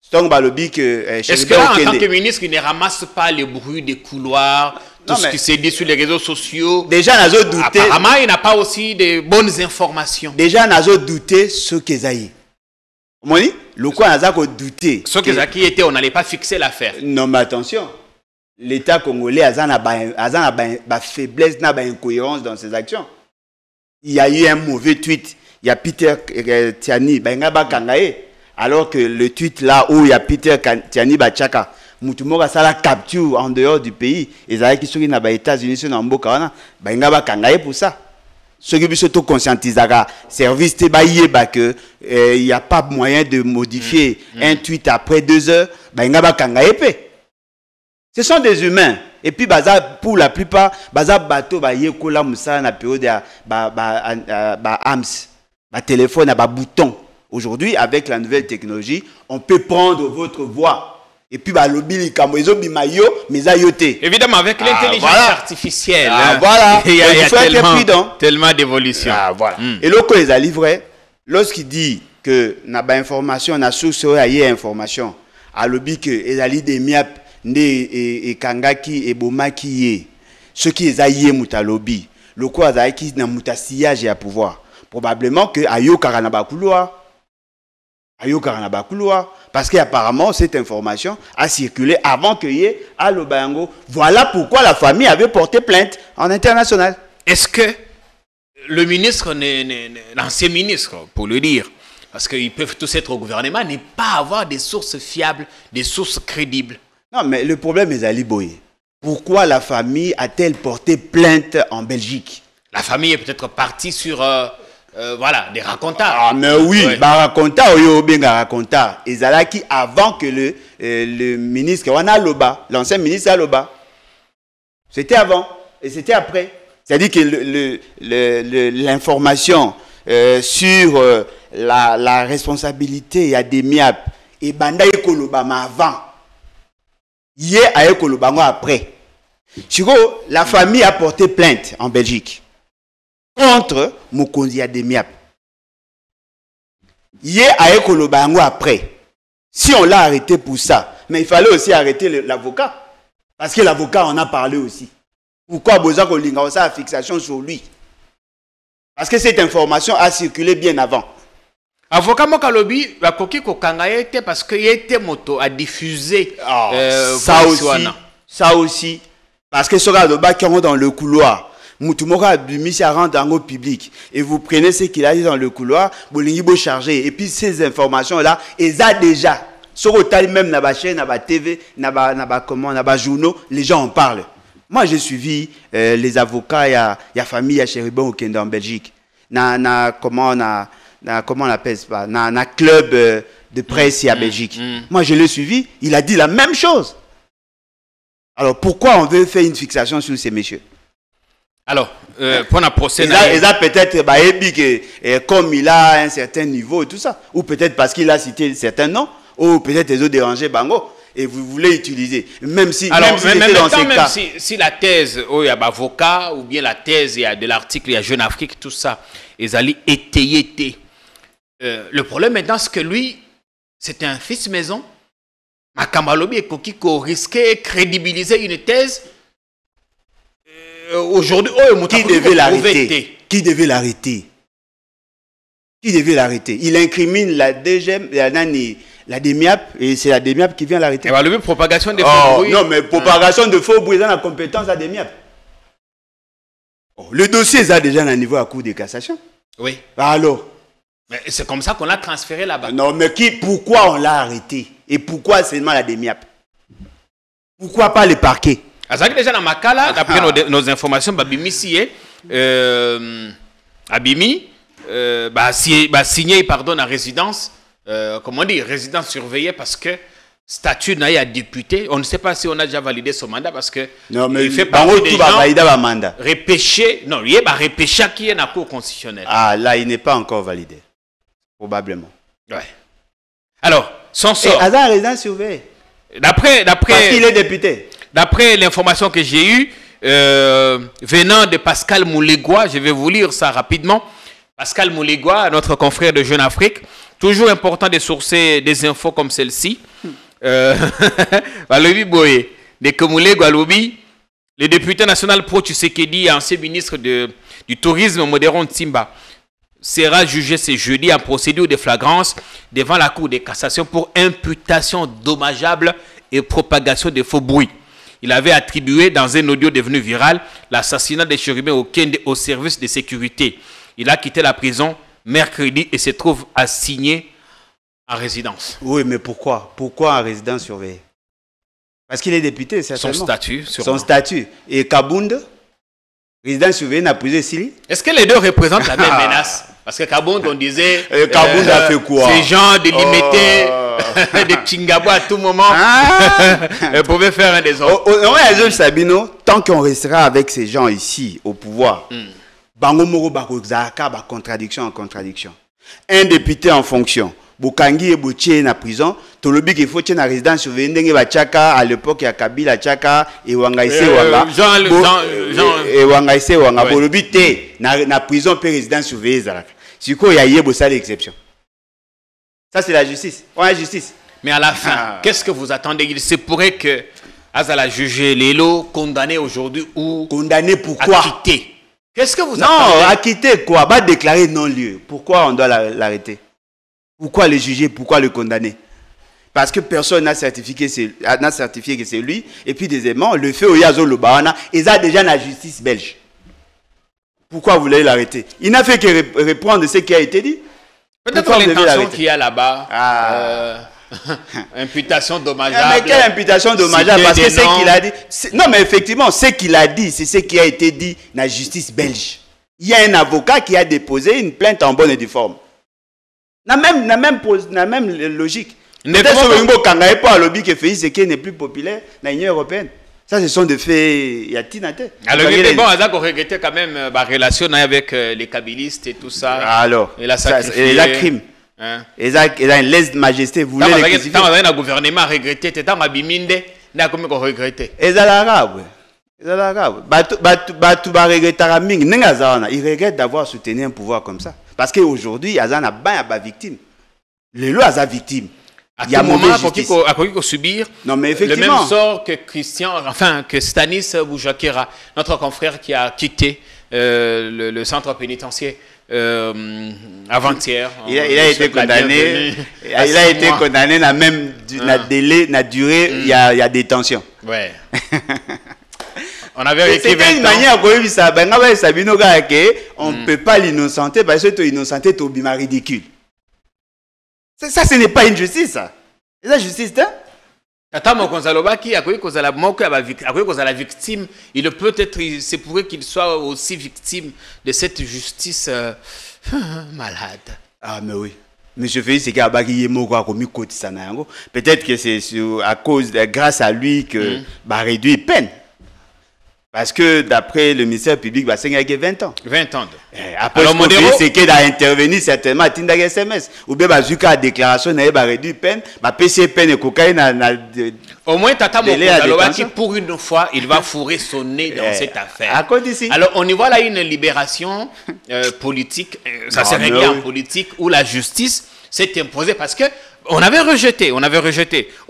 Est-ce que là, en tant que ministre, il ne ramasse pas les bruits des couloirs, tout ce qui s'est dit sur les réseaux sociaux? Déjà, on a douté. Apparemment, il n'a pas aussi de bonnes informations. Déjà, on a douté ce qu'ils ont. Comment dit? Le quoi, on a douté. Ce qu'ils ont été, on n'allait pas fixer l'affaire. Non, mais attention. L'État congolais a une faiblesse, une incohérence dans ses actions. Il y a eu un mauvais tweet. Il y a Peter Tiani, alors que le tweet là où il y a Peter Tiani Bachaka, Moutumora ça la capture en dehors du pays. Et ça qui sont aux États-Unis, sont en Bokawana, pour ça. Ceux qui sont conscientisés, service que il n'y a pas moyen de modifier un tweet après 2 heures, ce sont des humains. Et puis, pour la plupart, bateau, yekola musa na période AMS, téléphone, bouton. Aujourd'hui, avec la nouvelle technologie, on peut prendre votre voix. Et puis, évidemment, avec l'intelligence artificielle, voilà. Il y a tellement d'évolution. Voilà. Et l'autre, les a livré, lorsqu'il dit que n'a pas information, n'a source information, à l'objet que les ali des miap et kangaki et bomaki ye, ce qui est aïe moutalobi, le quoi aïki na moutassillage et à pouvoir. Probablement que ayo karanaba couloir. Parce qu'apparemment, cette information a circulé avant qu'il y ait à l'Obango. Voilà pourquoi la famille avait porté plainte en international. Est-ce que le ministre, l'ancien ministre, pour le dire, parce qu'ils peuvent tous être au gouvernement, n'est pas avoir des sources fiables, des sources crédibles? Non, mais le problème est Ali Boye. Pourquoi la famille a-t-elle porté plainte en Belgique? La famille est peut-être partie sur... voilà, des racontards. Ah, mais oui, ouais. Racontar, racontar. Et Zalaki, avant que le ministre, l'ancien ministre Aloba, c'était avant et c'était après. C'est-à-dire que l'information sur la responsabilité, il y a des miap et Banda Ekoloba, mais avant. Hier, à Ekoloba, après. Chico, la famille a porté plainte en Belgique contre Mokonzi Ademiap. Hier, à Ekolobango après. Si on l'a arrêté pour ça, Mais il fallait aussi arrêter l'avocat. Parce que l'avocat en a parlé aussi. Pourquoi Boza Kolinga a sa fixation sur lui? Parce que cette information a circulé bien avant. Avocat Mokalobi, la coquille kokanga était parce qu'il était moto à diffuser. Ça aussi. Parce que ce gars qui rentre dans le couloir, Moutoumora a mis à rendre dans le public. Et vous prenez ce qu'il a dit dans le couloir, vous chargé. Et puis ces informations-là, ils ont déjà. Sur le même dans la chaîne, dans la TV, dans les journaux, les gens en parlent. Moi, j'ai suivi les avocats, il y a famille à Chéribon au Kenda en Belgique. Comment on appelle ça? Dans club de presse à Belgique. Moi, je l'ai suivi, il a dit la même chose. Alors, pourquoi on veut faire une fixation sur ces messieurs? Alors, pour un procès... Il a peut-être, comme il a un certain niveau et tout ça, ou peut-être parce qu'il a cité certains noms, ou peut-être les autres dérangés Bango. Et vous voulez utiliser, même si, alors, même dans ces cas. Si la thèse, il y a avocat, ou bien la thèse, il y a de l'article, il y a Jeune Afrique, tout ça, ils allaient étayer. Le problème maintenant, c'est que lui, c'était un fils maison. Makamalobi et Kokiko risquaient de crédibiliser une thèse. Aujourd'hui, qui devait l'arrêter? Qui devait l'arrêter? Qui devait l'arrêter? Il incrimine la DGM, la DEMIAP, et c'est la DEMIAP qui vient l'arrêter. Le propagation de faux bruits. Non, mais propagation de faux bruits, dans la compétence à DEMIAP. Le dossier est déjà à un niveau à Cour de cassation. Oui. Alors? C'est comme ça qu'on l'a transféré là-bas. Non, mais pourquoi on l'a arrêté? Et pourquoi seulement la DEMIAP? Pourquoi pas les parquets? Déjà dans Makala, d'après nos informations, Babimi Abimi signé la résidence, comment on dit, résidence surveillée parce que statut n'a à député. On ne sait pas si on a déjà validé son mandat parce que non, mais il fait partie des gens mandat. Repêché. Non, il est repêché qui est dans la Cour constitutionnelle. Ah, là, il n'est pas encore validé. Probablement. Ouais. Alors, son sort. Hasard résidence surveillée. D'après. Parce qu'il est député. D'après l'information que j'ai eue, venant de Pascal Moulegua, je vais vous lire ça rapidement. Pascal Moulegua, notre confrère de Jeune Afrique, toujours important de sourcer des infos comme celle-ci. Le député national pro Tshisekedi, ancien ministre du Tourisme Modéron Tsimba, sera jugé ce jeudi en procédure de flagrance devant la Cour de cassation pour imputation dommageable et propagation de faux bruits. Il avait attribué dans un audio devenu viral l'assassinat de Chérubin Okende au service de sécurité. Il a quitté la prison mercredi et se trouve assigné en résidence. Oui, mais pourquoi? Pourquoi en résidence surveillée? Parce qu'il est député, certainement. Son statut, sûrement. Son statut. Et Kabund, résidence surveillée, n'a plus ici. Est-ce que les deux représentent la même menace? Parce que Kabund, on disait... Kabund a fait quoi? Ces gens délimitaient des Chingabo à tout moment. Ils pouvaient faire un des autres. Sabino, tant qu'on restera avec ces gens ici, au pouvoir, Bango Moro Bakozaka, contradiction en contradiction. Un député en fonction. Bokangi et Bouché en prison. Tolobi qui faut qu'il y ait une résidence surveillée. Ndenge Bachaka, à l'époque, il y a Kabila Chaka et Wangaïse Wanga. Et Wangaïse Wanga. Bolobi te, na prison, peut résidence surveillée. Si quoi, il y a Yebo, ça l'exception. Ça, c'est la justice. On a la justice. Mais à la fin, qu'est-ce que vous attendez? Il se pourrait que Azala jugé Lelo, condamné aujourd'hui ou... Condamné pourquoi? Acquitté. Qu'est-ce que vous attendez? Non, acquitté quoi? Bah déclarer non-lieu. Pourquoi on doit l'arrêter? Pourquoi le juger? Pourquoi le condamner? Parce que personne n'a certifié que c'est lui. Et puis deuxièmement, le fait au Yazo Lobana, ils ont déjà la justice belge. Pourquoi vous voulez l'arrêter? Il n'a fait que répondre ce qui a été dit. Peut-être l'intention qu'il y a là-bas. Imputation dommageable. Mais quelle imputation dommageable? Parce que ce qu'il a dit... Non, mais effectivement, ce qu'il a dit, c'est ce qui a été dit dans la justice belge. Il y a un avocat qui a déposé une plainte en bonne et due forme. La même logique. Peut-être que Wimbo Kangae pas lobby que fait ce qui n'est plus populaire dans l'Union européenne. Ça, ce sont des faits. Il y a Tinate. Alors, il est bon, on a regretté quand même la relation avec les kabylistes et tout ça. Alors, il a sacrifié. Il a crime. Il a une lèse-majesté. Vous voulez les quand on a un gouvernement à regretter, c'est un abiminde, il a comme regretté. Et ça l'arabe. Il regrette d'avoir soutenu un pouvoir comme ça. Parce qu'aujourd'hui, il y a une victime. Le lot a victime. À Il y a tout moment, mauvaise justice. à quoi subir Non, mais le effectivement. même sort que que Stanis Boujakera, notre confrère qui a quitté le centre pénitentiaire avant-hier. Il a été condamné. Il a été condamné na même na délai, na durée, il y a détention. Ouais. On avait vécu 20 ans. C'est une manière on ne peut pas l'innocenter parce que tu innocenté, tu es ridicule. Ça, ce n'est pas une justice, ça. C'est la justice, hein? Tata Mokonzalobaki, à quoi la victime, il peut être, c'est pour qu'il soit aussi victime de cette justice malade. Ah, mais oui. Monsieur Félix, c'est peut-être que c'est à cause, grâce à lui que réduit peine. Parce que d'après le ministère public, c'est 20 ans. 20 ans. Après, c'est qu'il a intervenu certainement à Tindag SMS. Ou bien, la déclaration n'a pas réduit peine, PC peine et cocaïne. Au moins, Tata Mokonzalobaki, pour une fois, il va fourrer son nez dans cette affaire. À cause d'ici. Alors, on y voit là une libération politique, ça s'est réglé en politique, où la justice s'est imposée parce que on avait rejeté, au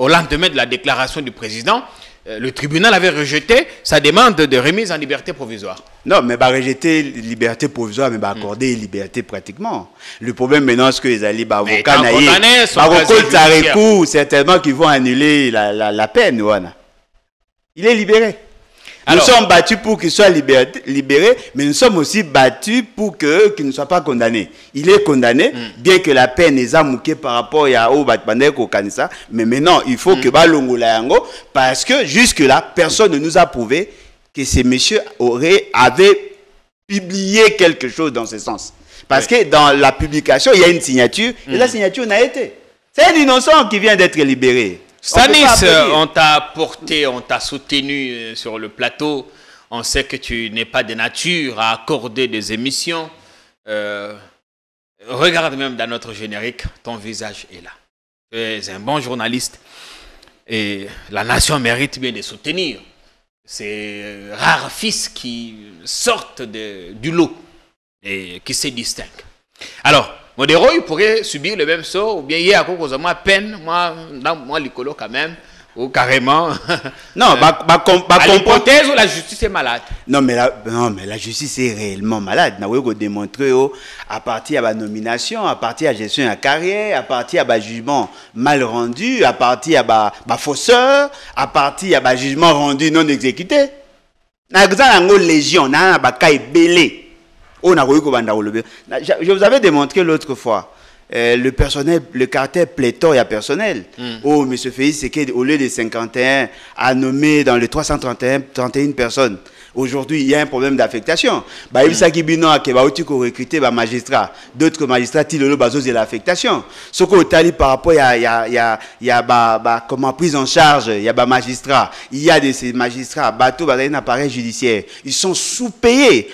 lendemain de la déclaration du président, le tribunal avait rejeté sa demande de remise en liberté provisoire. Non, mais rejeter liberté provisoire, mais accorder liberté pratiquement. Le problème maintenant, c'est que les avocats certainement qu'ils vont annuler la peine. Voilà. Il est libéré. Nous sommes battus pour qu'il soit libéré, mais nous sommes aussi battus pour qu'il ne soit pas condamné. Il est condamné, bien que la peine est amouquée par rapport à au Kanisa, mais maintenant, il faut que Balongolayango, parce que jusque-là, personne ne nous a prouvé que ces messieurs avaient publié quelque chose dans ce sens. Parce que dans la publication, il y a une signature, et la signature n'a été. C'est un innocent qui vient d'être libéré. Stanis, on t'a porté, on t'a soutenu sur le plateau. On sait que tu n'es pas de nature à accorder des émissions. Regarde même dans notre générique, ton visage est là. Tu es un bon journaliste et la nation mérite bien de soutenir ces rares fils qui sortent du lot et qui se distinguent. Alors, Modéro, il pourrait subir le même sort, ou bien il y a cause de moi peine, moi l'icolo quand même, ou carrément. Non, l'hypothèse où la justice est malade. Non, mais la justice est réellement malade. Nous avons démontré à partir de la nomination, à partir de la gestion de la carrière, à partir de la jugement mal rendu, à partir de la fausseur, à partir de la jugement rendu non exécuté. Nous avons une légion, nous avons un belé. Je vous avais démontré l'autre fois le personnel, le caractère pléthore et personnel. Oh, M. Félix, c'est qu'au lieu de 51 à nommer dans les 331 personnes, aujourd'hui, il y a un problème d'affectation. Il y a magistrat. D'autres magistrats, ils ont besoin de l'affectation. Ce qu'on a dit par rapport à comment prise en charge, il y a des magistrats. Il y a des magistrats, bateau, un appareil judiciaire. Ils sont sous-payés.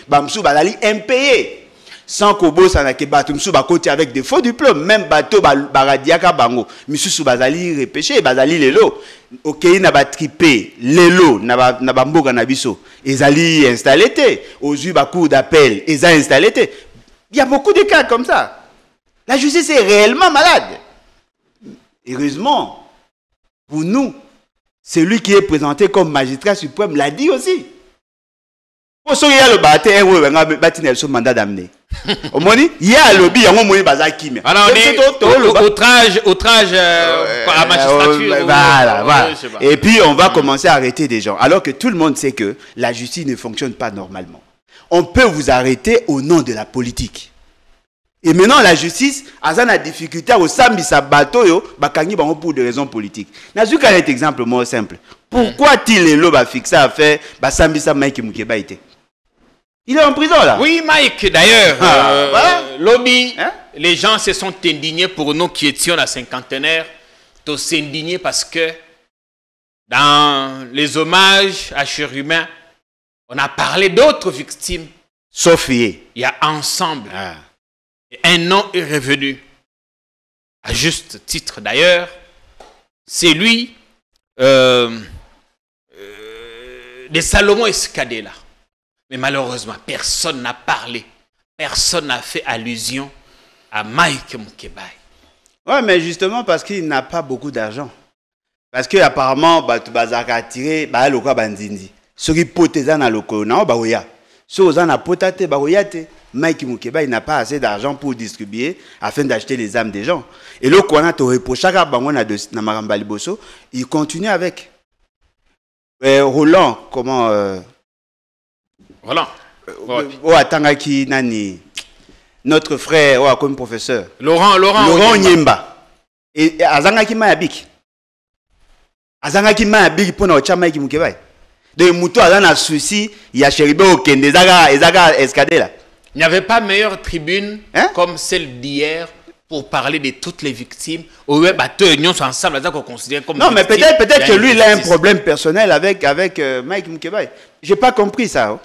Impayés. Sans kobo sanake bateau msou ba côté avec des faux diplômes, même bateau baradiaka bango misusu bazali repêché bazali lelo okei na ba tripé lelo na ba mboka na biso ezali installé té aux yeux ba cour d'appel eza installé té. Il y a beaucoup de cas comme ça. La justice est réellement malade. Heureusement pour nous, celui qui est présenté comme magistrat suprême l'a dit aussi. Pour ceux qui ont le bâtiment, ils ont un mandat d'amener. Il y a le lobby, il y a un moyen de alors, outrage à magistrature. Voilà. Et puis, on va commencer à arrêter des gens. Alors que tout le monde sait que la justice ne fonctionne pas normalement. On peut vous arrêter au nom de la politique. Et maintenant, la justice a une difficulté au sambi sa bateau pour des raisons politiques. Je vais vous donner un exemple moins simple. Pourquoi il est fixé à faire sambi sa Mike Mukeba été? Il est en prison là. Oui, Mike, d'ailleurs, lobby, les gens se sont indignés pour nous qui étions la cinquantenaire, de s'indigner parce que dans les hommages à Cherumain, on a parlé d'autres victimes. Sophie. Il y a ensemble. Un nom est revenu, à juste titre d'ailleurs, c'est lui de Salomon Escadé là. Mais malheureusement, personne n'a parlé, personne n'a fait allusion à Mike Mukebai. Ouais, mais justement parce qu'il n'a pas beaucoup d'argent. Parce que apparemment, tu vas attirer, le quoi bandindi. Ceux qui potent dans le corona, ceux qui ont potate, Mike Mukeba, il n'a pas assez d'argent pour distribuer afin d'acheter les âmes des gens. Et le corona te reproche à Bangona de Namarambali Bosso, il continue avec. Roland, comment Roland. Tangaki Nani, notre frère, comme professeur. Laurent Nyemba. Et Azangaki Mayabik. Azangaki Mayabik pour notre chama qui Mukeba. De Moutou Azana souci, il y a Chéribe au Kende, Ezaga Escadela. Il n'y avait pas meilleure tribune comme celle d'hier pour parler de toutes les victimes. Ou même, nous sommes ensemble, qu'on considère comme. Non, mais peut-être que lui, il a un problème personnel avec Mike Mukeba. Je n'ai pas compris ça. Hein.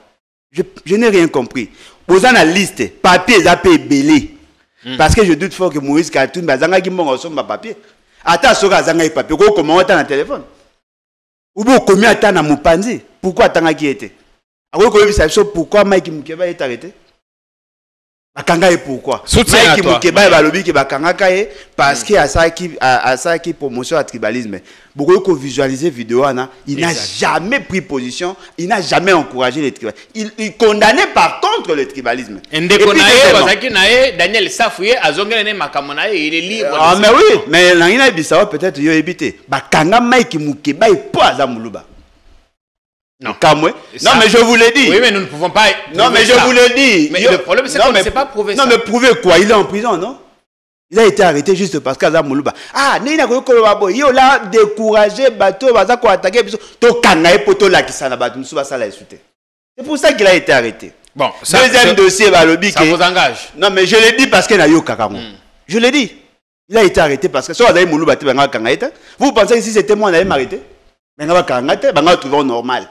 Je n'ai rien compris. Vous avez la liste, papier, zappé, belé. Parce que je doute fort que Moïse Katoun, Zanga qui m'a reçu ma papier. Attends, Soga Zanga papier, comment on a un téléphone? Ou bien combien de temps dans mon panzi? Pourquoi Tanga qui était? Pourquoi Mike Mukeba est arrêté? Bakanga et pourquoi? Mike Mukeba va lobby que Bakanga parce qu'il y a ça qui promotion à tribalisme. Beaucoup de visualiser vidéo, il n'a jamais pris position, il n'a jamais encouragé le tribalisme. Il condamnait par contre le tribalisme. Daniel Safouye a zongé Makamonaye, il est libre. Ah mais oui, mais l'angina Bissau peut-être il a évité. Bakanga Mike Mukeba est pas à Zamoulouba. Non. Non, mais je vous l'ai dit. Oui, mais nous ne pouvons pas. Non, mais je vous l'ai dit. Mais le problème, c'est qu'on ne sait pas prouver ça. Non, mais prouver quoi? Il est en prison, non? Il a été arrêté juste parce qu'Azam Moulouba. Ah, il a découragé bateau, il a attaqué. C'est pour ça qu'il a été arrêté. Bon, deuxième dossier, ça vous engage. Non, mais je l'ai dit parce qu'il a eu Kakamo. Je l'ai dit. Il a été arrêté parce que vous pensez que si c'était moi, on allait m'arrêter? Mais on va trouver normal.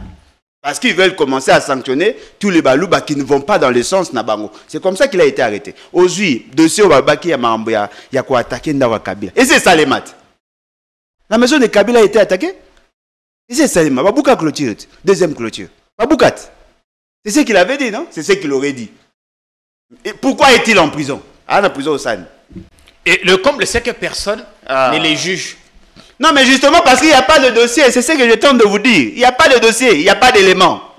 Parce qu'ils veulent commencer à sanctionner tous les balouba qui ne vont pas dans le sens Nabango. C'est comme ça qu'il a été arrêté. Aujourd'hui, dossier au Babaki, il y a quoi attaquer Ndawa Kabila. Et c'est ça les maths. La maison de Kabila a été attaquée. Et c'est ça les maths. Babouka clôture. Deuxième clôture. Baboukat. C'est ce qu'il avait dit, non? C'est ce qu'il aurait dit. Et pourquoi est-il en prison? En prison au San. Et le comble, c'est que personne ne les juge. Non, mais justement parce qu'il n'y a pas de dossier, c'est ce que je tente de vous dire. Il n'y a pas de dossier, il n'y a pas d'éléments.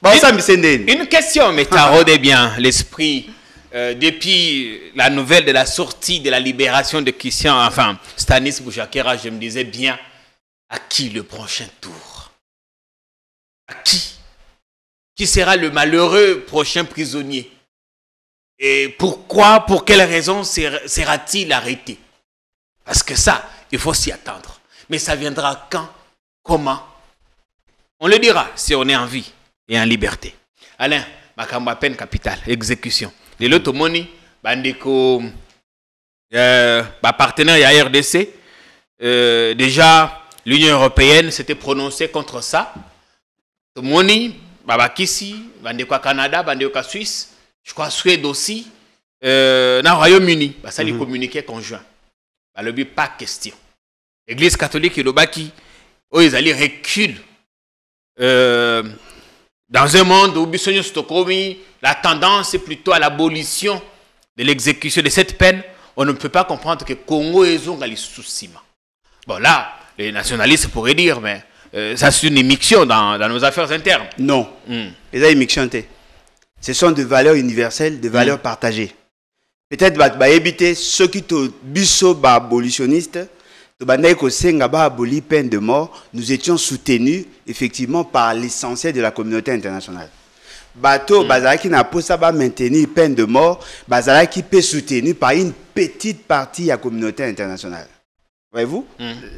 Bon, une question, mais taraudez bien l'esprit. Depuis la nouvelle de la sortie de la libération de Christian, enfin, Stanis Boujakera, je me disais bien, à qui le prochain tour? À qui? Qui sera le malheureux prochain prisonnier? Et pourquoi, pour quelle raison sera-t-il arrêté? Parce que ça, il faut s'y attendre. Mais ça viendra quand? Comment? On le dira si on est en vie et en liberté. Alain, Makamba peine capitale, exécution. Les lots moni, bandeko, partenaire y a RDC. Déjà, l'Union européenne s'était prononcée contre ça. Moni, Babakisi, bandeko Canada, bandeko Suisse, je crois Suède aussi, dans le Royaume-Uni, ça les communiqués conjoints. Le but, pas question. L'Église catholique et le Baki, ils allaient reculer dans un monde où la tendance est plutôt à l'abolition de l'exécution de cette peine. On ne peut pas comprendre que Congo est un souci. Bon, là, les nationalistes pourraient dire, mais ça c'est une émission dans nos affaires internes. Non. Les émissions, ce sont des valeurs universelles, des valeurs partagées. Peut-être éviter ceux qui sont biso abolitionnistes, peine de mort, nous étions soutenus effectivement par l'essentiel de la communauté internationale. Bateau bazalaki n'a pas ça maintenir peine de mort, bazalaki peut soutenu par une petite partie de la communauté internationale. Voyez-vous?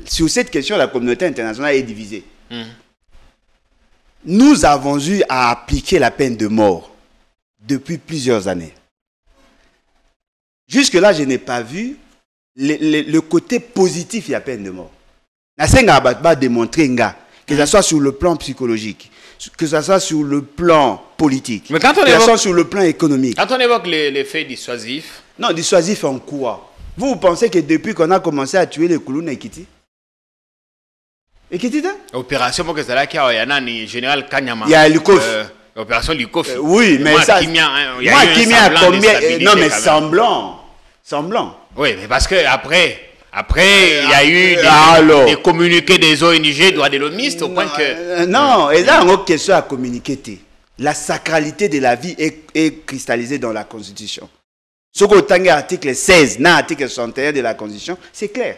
Sur cette question, la communauté internationale est divisée. Nous avons eu à appliquer la peine de mort depuis plusieurs années. Jusque-là, je n'ai pas vu le côté positif de la peine de mort. Je vais démontrer que ce soit sur le plan psychologique, que ce soit sur le plan politique, que ce soit sur le plan économique. Quand on évoque les faits dissuasifs... Non, dissuasifs en quoi? Vous pensez que depuis qu'on a commencé à tuer les Kouloun et Ekiti? Ekiti, opération pour que ça il y a un général Kanyama. Il y a Lukof. Opération Lukof. Oui, mais ça... Moi, qui a combien... Non, mais semblant. Oui, mais parce que après, Après, il y a eu des communiqués des ONG, droits de l'hommiste, au point que... Non, et là, on a une question à communiquer. La sacralité de la vie est cristallisée dans la Constitution. Ce qu'on a l'article 16, dans l'article 61 de la Constitution, c'est clair.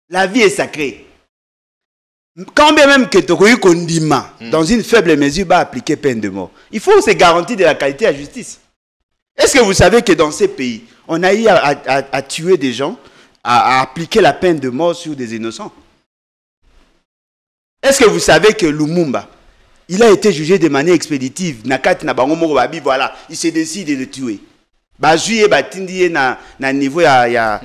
La vie est sacrée. Quand bien même que tu condiment, dans une faible mesure, va appliquer peine de mort. Il faut se garantir de la qualité de la justice. Est-ce que vous savez que dans ces pays, on a eu à tuer des gens, à appliquer la peine de mort sur des innocents? Est-ce que vous savez que Lumumba, il a été jugé de manière expéditive? Voilà, il s'est décidé de le tuer. Bazuye batindi na niveau ya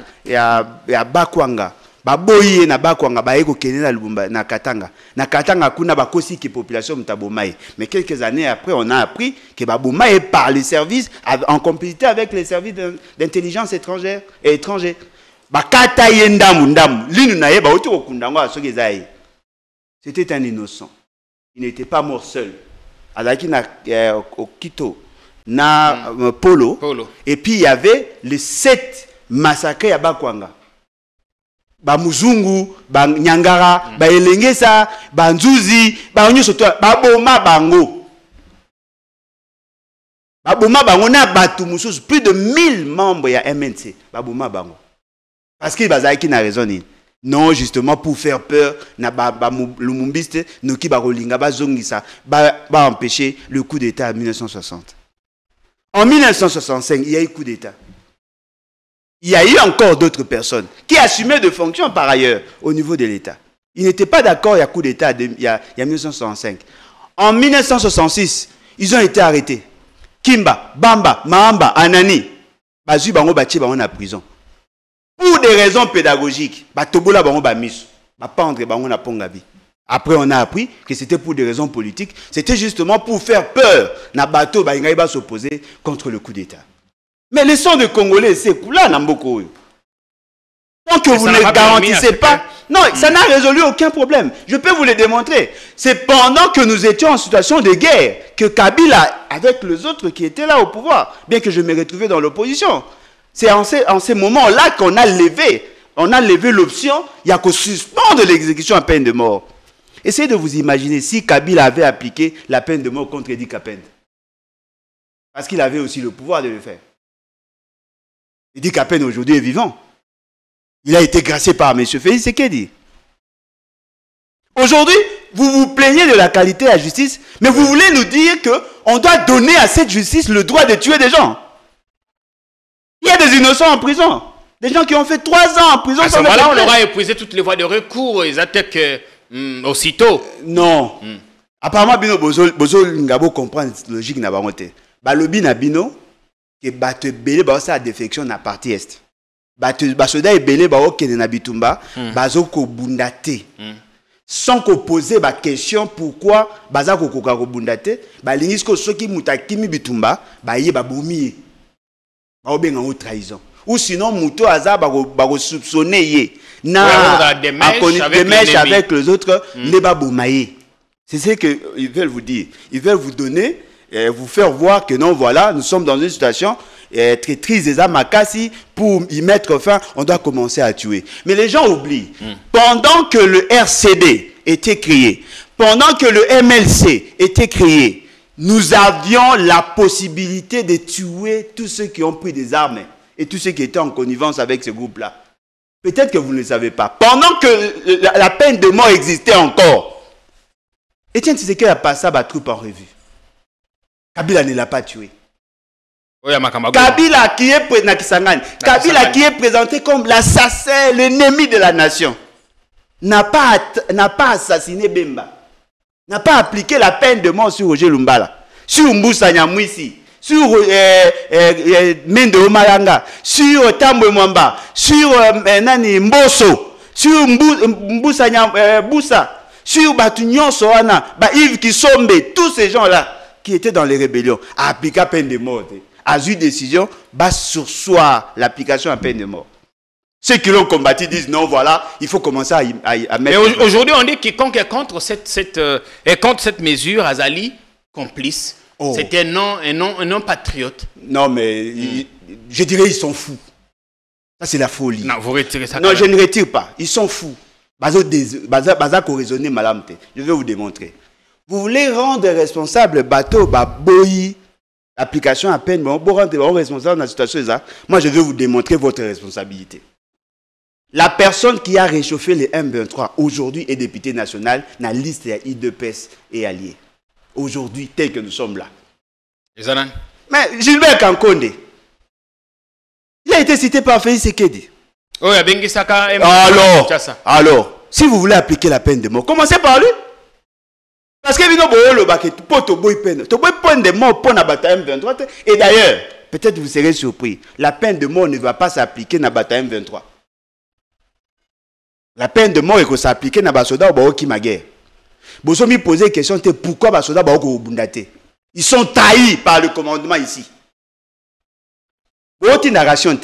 Bakwanga. Baboye na Bakwanga baeko kenela Lumumba na Katanga. Na Katanga kuna bakosi ki population mtabomaye. Mais quelques années après, on a appris que Babomaye par les services en complicité avec les services d'intelligence étrangère et étrangers. Bakata yendamu ndamu linu na ye ba otu okundangwa asoki zaye. C'était un innocent. Il n'était pas mort seul. Alaki na Okito na Polo. Et puis il y avait les 7 massacres à Bakwanga. Ba Muzungu, ba Nyangara, ba Elengesa, ba Nzuzi, ba Onyo Soto, ba Boma Bango. Ba Boma Bango na batu mususu plus de 1000 membres ya MNC. Ba Boma Bango. Parce que bazaki na raison ni. Non, justement pour faire peur na ba lumumbiste no ki ba rolinga ba zongisa ba empêcher le coup d'état en 1960. En 1965, il y a eu coup d'état. Il y a eu encore d'autres personnes qui assumaient de fonctions par ailleurs au niveau de l'État. Ils n'étaient pas d'accord, il y a coup d'État il y a 1965. En 1966, ils ont été arrêtés. Kimba, Bamba, Mahamba, Anani, Bazu Bango Bachi Bango na prison. Pour des raisons pédagogiques, Batobola Bango Bamis, Bapandre Bango na Pongabi. Après, on a appris que c'était pour des raisons politiques. C'était justement pour faire peur. Na bateau Baingaï va s'opposer contre le coup d'État. Mais les sons de Congolais, c'est là, Namboko. Tant que vous ne garantissez pas... Non, ça n'a résolu aucun problème. Je peux vous le démontrer. C'est pendant que nous étions en situation de guerre que Kabila, avec les autres qui étaient là au pouvoir, bien que je me retrouvais dans l'opposition, c'est en ces moments-là qu'on a levé l'option, il y a qu'au suspendre l'exécution à peine de mort. Essayez de vous imaginer si Kabila avait appliqué la peine de mort contre Idi Kapende. Parce qu'il avait aussi le pouvoir de le faire. Idi Kapende aujourd'hui est vivant. Il a été gracié par M. Félix Tshisekedi. Aujourd'hui, vous vous plaignez de la qualité de la justice, mais vous voulez nous dire qu'on doit donner à cette justice le droit de tuer des gens. Il y a des innocents en prison. Des gens qui ont fait 3 ans en prison. À ce moment-là, on aura épuisé toutes les voies de recours, ils attaquent aussitôt. Non. Apparemment, Bino Bozo Ngabo comprend la logique na bangote. Balobi na Bino, que bate belé ba sa défection na partie est. Basoda et belé ba okene na bitumba, bazo ko bundate. Sans qu'on pose la question pourquoi baza ko koka ko bundate, ba lingisko soki mutakimi bitumba, ba ye ba bomi. Ba obenga o trahison. Ou sinon muto aza ba ko soupçonner ye. Na des mèches avec les autres, ne ba bomaye. C'est ce qu'ils veulent vous dire. Ils veulent vous donner, vous faire voir que non, voilà, nous sommes dans une situation très triste des Amakasi. Pour y mettre fin, on doit commencer à tuer. Mais les gens oublient. Pendant que le RCD était créé, pendant que le MLC était créé, nous avions la possibilité de tuer tous ceux qui ont pris des armes et tous ceux qui étaient en connivence avec ce groupe-là. Peut-être que vous ne le savez pas. Pendant que la peine de mort existait encore, Etienne Tshisekedi a passé sa troupe en revue. Kabila ne l'a pas tué. Kabila qui est présenté comme l'assassin, l'ennemi de la nation, n'a pas assassiné Bemba, n'a pas appliqué la peine de mort sur Roger Lumbala, sur Mbusa Nyamwisi, sur Mende Omayanga, sur Tambwe Mwamba, sur Nani Mboso, sur Mbusa Nyamwisi, sur Batunyon Soana, Yves Kisombe, tous ces gens-là qui étaient dans les rébellions, a appliqué la peine de mort. A eu décision, sursoir l'application à peine de mort. Ceux qui l'ont combattu disent non, voilà, il faut commencer à mettre... Mais aujourd'hui, on dit que quiconque est contre cette mesure, Azali, complice, c'est un non patriote. Non, mais je dirais ils sont fous. Ça, c'est la folie. Non, vous retirez ça. Non, je ne retire pas. Ils sont fous. Baza ko raisonner malamte. Je vais vous démontrer. Vous voulez rendre responsable bateau, boyi, application à peine, bon, pour rendre responsable dans la situation, moi, je vais vous démontrer votre responsabilité. La personne qui a réchauffé les M23 aujourd'hui est député national dans la liste de IDPS et alliés. Aujourd'hui, tel que nous sommes là. Mais Gilbert Kankonde, il a été cité par Félix Sekedi. Oh, il y a Bengi Saka. Alors, si vous voulez appliquer la peine de mort, commencez par lui. Parce que peine de mort pour la bataille M23. Et d'ailleurs, peut-être vous serez surpris, la peine de mort ne va pas s'appliquer dans la bataille M23. La peine de mort est s'appliquer dans la soldat qui ma guerre. Vous avez posé la question pourquoi les soldats ils sont trahis par le commandement ici. Vous avez une narration,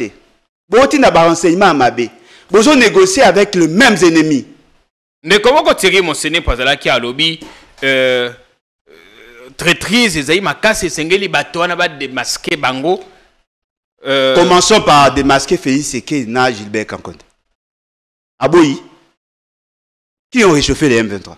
vous avez un renseignement à Mabé. Vous avez négocié avec les mêmes ennemis. Mais comment vous tirez mon séné pour qui a lobby traîtrise et zaï makasi sengeli bato na ba démasquer bango. Commençons par démasquer Félix Sekedi na Gilbert Kankonde. Aboyi, qui ont réchauffé les M23.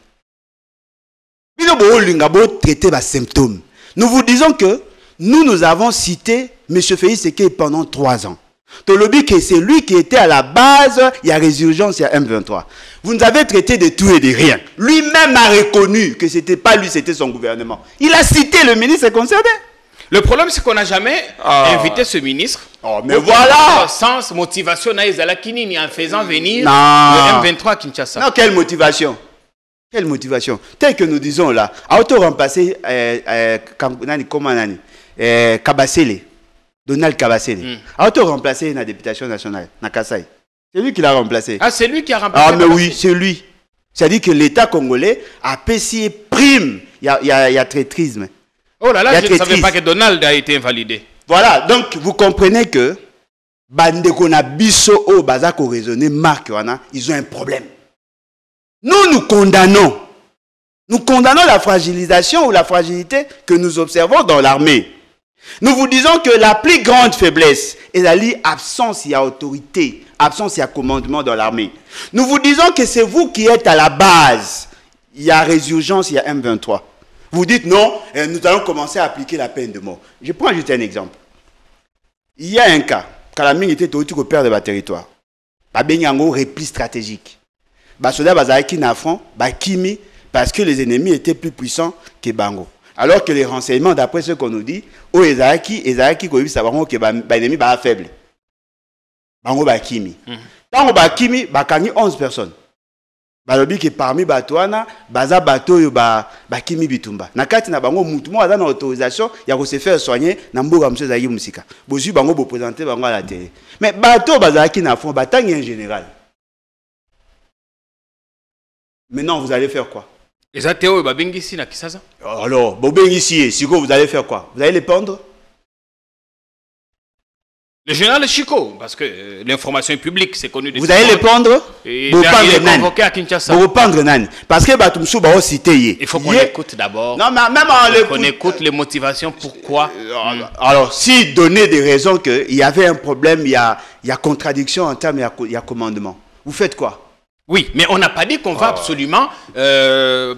Traiter les symptômes. Nous vous disons que nous avons cité M. Félix Sekedi pendant 3 ans. Tolobi, que c'est lui qui était à la base, il y a résurgence, il y a M23. Vous nous avez traité de tout et de rien. Lui-même a reconnu que ce n'était pas lui, c'était son gouvernement. Il a cité le ministre concerné. Le problème, c'est qu'on n'a jamais invité ce ministre. Oh, mais voilà! Sans motivation, en faisant venir le M23 à Kinshasa. Non, quelle motivation? Quelle motivation? Tel que nous disons là, auto-remplacer Kabasele, Donald Kabasele. Auto-remplacer la députation nationale, na Kasai. C'est lui qui l'a remplacé. Ah, c'est lui qui a remplacé. Ah, mais oui, c'est lui. C'est-à-dire que l'État congolais a payé prime. Il y a traîtrisme. Oh là là, je ne savais pas que Donald a été invalidé. Voilà, donc vous comprenez que Bandeko na biso o bazako raisonner marque ils ont un problème. Nous condamnons. Nous condamnons la fragilisation ou la fragilité que nous observons dans l'armée. Nous vous disons que la plus grande faiblesse est l'absence d'autorité, absence de commandement dans l'armée. Nous vous disons que c'est vous qui êtes à la base. Il y a résurgence, il y a M23. Vous dites non, nous allons commencer à appliquer la peine de mort. Je prends juste un exemple. Il y a un cas, Kalaming était au père de votre territoire. Babenyango repli stratégique. Basoda bazaki na front, bakimi parce que les ennemis étaient plus puissants que Bango. Alors que les renseignements, d'après ce qu'on nous dit, au Ezaki ko savoir que l'ennemi est faible. Bango bakimi. Bango bakimi, bakani 11 personnes. Balobi que parmi Batouana, baza bato yo bakimi bitumba. Nakati na bango mutu mo aza na autorisation ya ko se faire soigner na mboka monsieur Zaki Musika. Bozu bango bo présenter bango à la télé. Mais bato bazaki na fond batangi en général. Maintenant vous allez faire quoi? Et Théo babengisi na Kisasa. Alors, bobengisi, siko vous allez faire quoi? Vous allez les pendre? Le général Chico, parce que l'information est publique, c'est connu. Vous allez les pendre? Vous convoqué à Kinshasa. Vous pendre nan. Parce que Batumsou va aussi citer. Il faut qu'on écoute d'abord. Non, mais même on écoute les motivations, pourquoi. Alors, si donner des raisons qu'il y avait un problème, il y a contradiction en termes, il y a commandement. Vous faites quoi? Oui, mais on n'a pas dit qu'on va absolument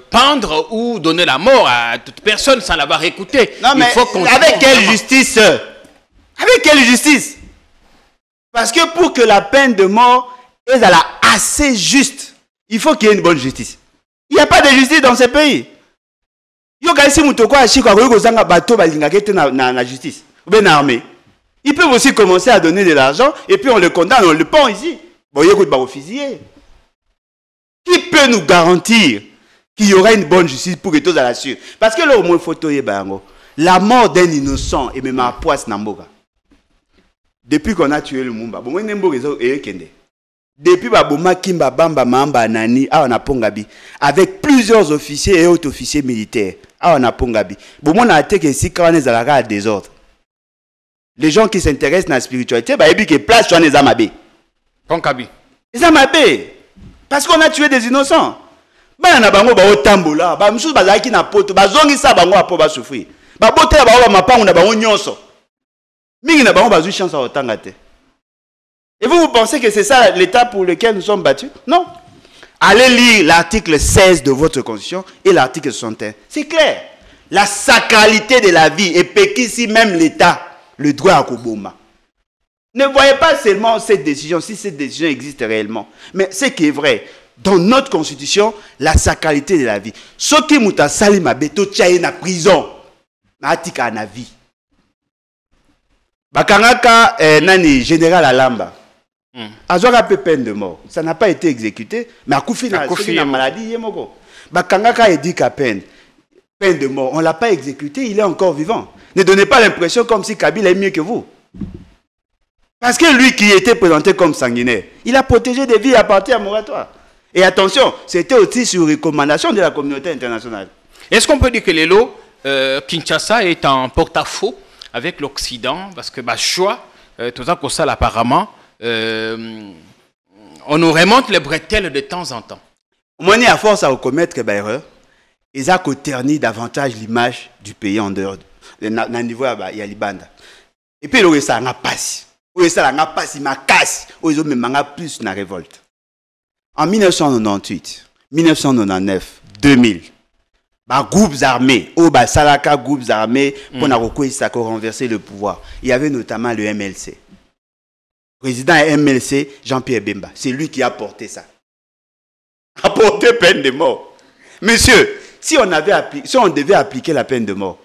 pendre ou donner la mort à toute personne sans l'avoir écouté. Non, mais avec quelle justice? Avec quelle justice? Parce que pour que la peine de mort est assez juste, il faut qu'il y ait une bonne justice. Il n'y a pas de justice dans ce pays. Il Ils peuvent aussi commencer à donner de l'argent et puis on le condamne, on le pend ici. Bon, il y a un fusillé. Qui peut nous garantir qu'il y aura une bonne justice pour que tous à la suite? Parce que là, au moins, il faut la mort d'un innocent et même à poisse Namboga. Depuis qu'on a tué le Mumba, depuis Baboma Kimba Bamba Mamba Nani, on a Pongabi, avec plusieurs officiers et autres officiers militaires, on a Pongabi. Bon, on a été que si quand on est à la désordre, les gens qui s'intéressent à la spiritualité, bah, ils place sur les Amabé. Pongabi. Les Amabé. Parce qu'on a tué des innocents. Bah, on a bango ba otambola, ba msou bazaki na poto, ba zongi sa bango apo ba souffrir. Ba bote ba ba mapa on a bango nyonso. Mingi na bango bazu chance à otanga te. Et vous pensez que c'est ça l'État pour lequel nous sommes battus? Non. Allez lire l'article 16 de votre constitution et l'article 61. C'est clair. La sacralité de la vie et péquissi même l'État, le droit à Koboma. Ne voyez pas seulement cette décision, si cette décision existe réellement. Mais ce qui est vrai, dans notre constitution, la sacralité de la vie. Ce qui m'a sali ma beto tchaye na prison, na atika na vie. Bakangaka nani général Alamba. Azwaka peu peine de mort. Ça n'a pas été exécuté, mais à Koufi na maladie yemoko. Bakangaka édika peine de mort. On l'a pas exécuté, il est encore vivant. Ne donnez pas l'impression comme si Kabila est mieux que vous. Parce que lui qui était présenté comme sanguinaire, il a protégé des vies à partir à moratoire. Et attention, c'était aussi sur recommandation de la communauté internationale. Est-ce qu'on peut dire que Lelo, Kinshasa est en porte-à-faux avec l'Occident? Parce que choix, tout ça qu'on sait apparemment, on nous remonte les bretelles de temps en temps. Moi, à force à commettre des erreurs, ils ont terni davantage l'image du pays en dehors de niveau il y a Libanda. Et puis le ça n'a pas. Ça n'a pas si ma casse, ils ont même plus na révolte. En 1998, 1999, 2000, groupes armés, Salaka groupes armés, pour renverser le pouvoir. Il y avait notamment le MLC. Président MLC, Jean-Pierre Bemba, c'est lui qui a porté ça. A porté peine de mort. Monsieur, si on devait appliquer la peine de mort,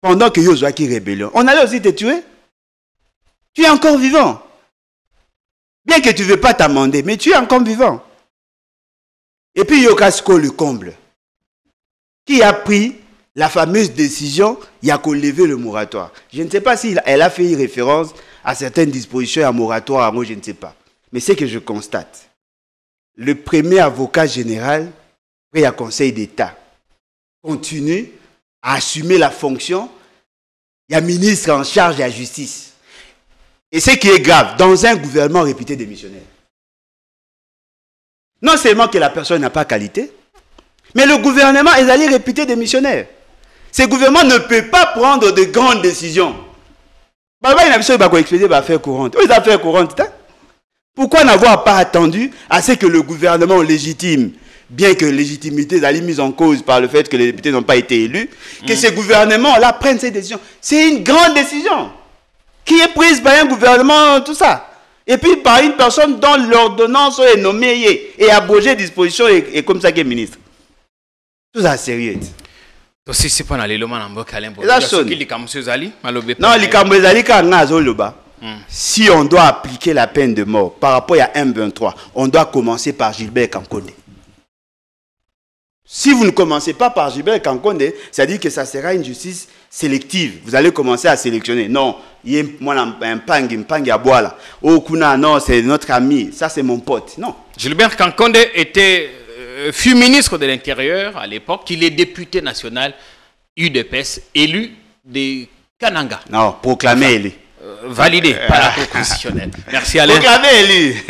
pendant que Yozouaki rébellion, on allait aussi te tuer. Tu es encore vivant. Bien que tu ne veux pas t'amender, mais tu es encore vivant. Et puis Yokasko le comble. Qui a pris la fameuse décision, il y a qu'à lever le moratoire. Je ne sais pas si elle a fait référence à certaines dispositions à moratoire, moi je ne sais pas. Mais c'est que je constate. Le premier avocat général, près à Conseil d'État, continue à assumer la fonction. Il y a ministre en charge de la justice. Et ce qui est grave, dans un gouvernement réputé démissionnaire. Non seulement que la personne n'a pas qualité, mais le gouvernement est allé réputé démissionnaire. Ce gouvernement ne peut pas prendre de grandes décisions. Pourquoi n'avoir pas attendu à ce que le gouvernement légitime, bien que légitimité soit mise en cause par le fait que les députés n'ont pas été élus, que ce gouvernement-là prenne ces décisions? C'est une grande décision qui est prise par un gouvernement, tout ça. Et puis par une personne dont l'ordonnance est nommée et abrogée disposition et comme ça qui est ministre. Tout ça sérieux. Aussi c'est pas aller le manambo kalembo. Non, si on doit appliquer la peine de mort par rapport à M23, on doit commencer par Gilbert Kankonde. Si vous ne commencez pas par Gilbert Kankonde, ça dit que ça sera une justice sélective. Vous allez commencer à sélectionner. Non, il y a un pang à boire là. Oh, Kuna, non, c'est notre ami. Ça, c'est mon pote. Non. Gilbert Kankonde fut ministre de l'Intérieur à l'époque. Il est député national UDPS, élu de Kananga. Non, proclamé élu. Validé par la Cour constitutionnelle. Merci Alain. Proclamé élu.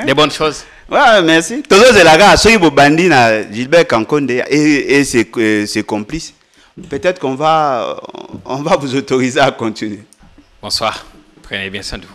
Des bonnes choses. Ouais, merci. Tout ça, c'est la gare. Ceux qui bandit Gilbert Kankonde et ses complices. Peut-être qu'on va vous autoriser à continuer. Bonsoir. Prenez bien soin de vous.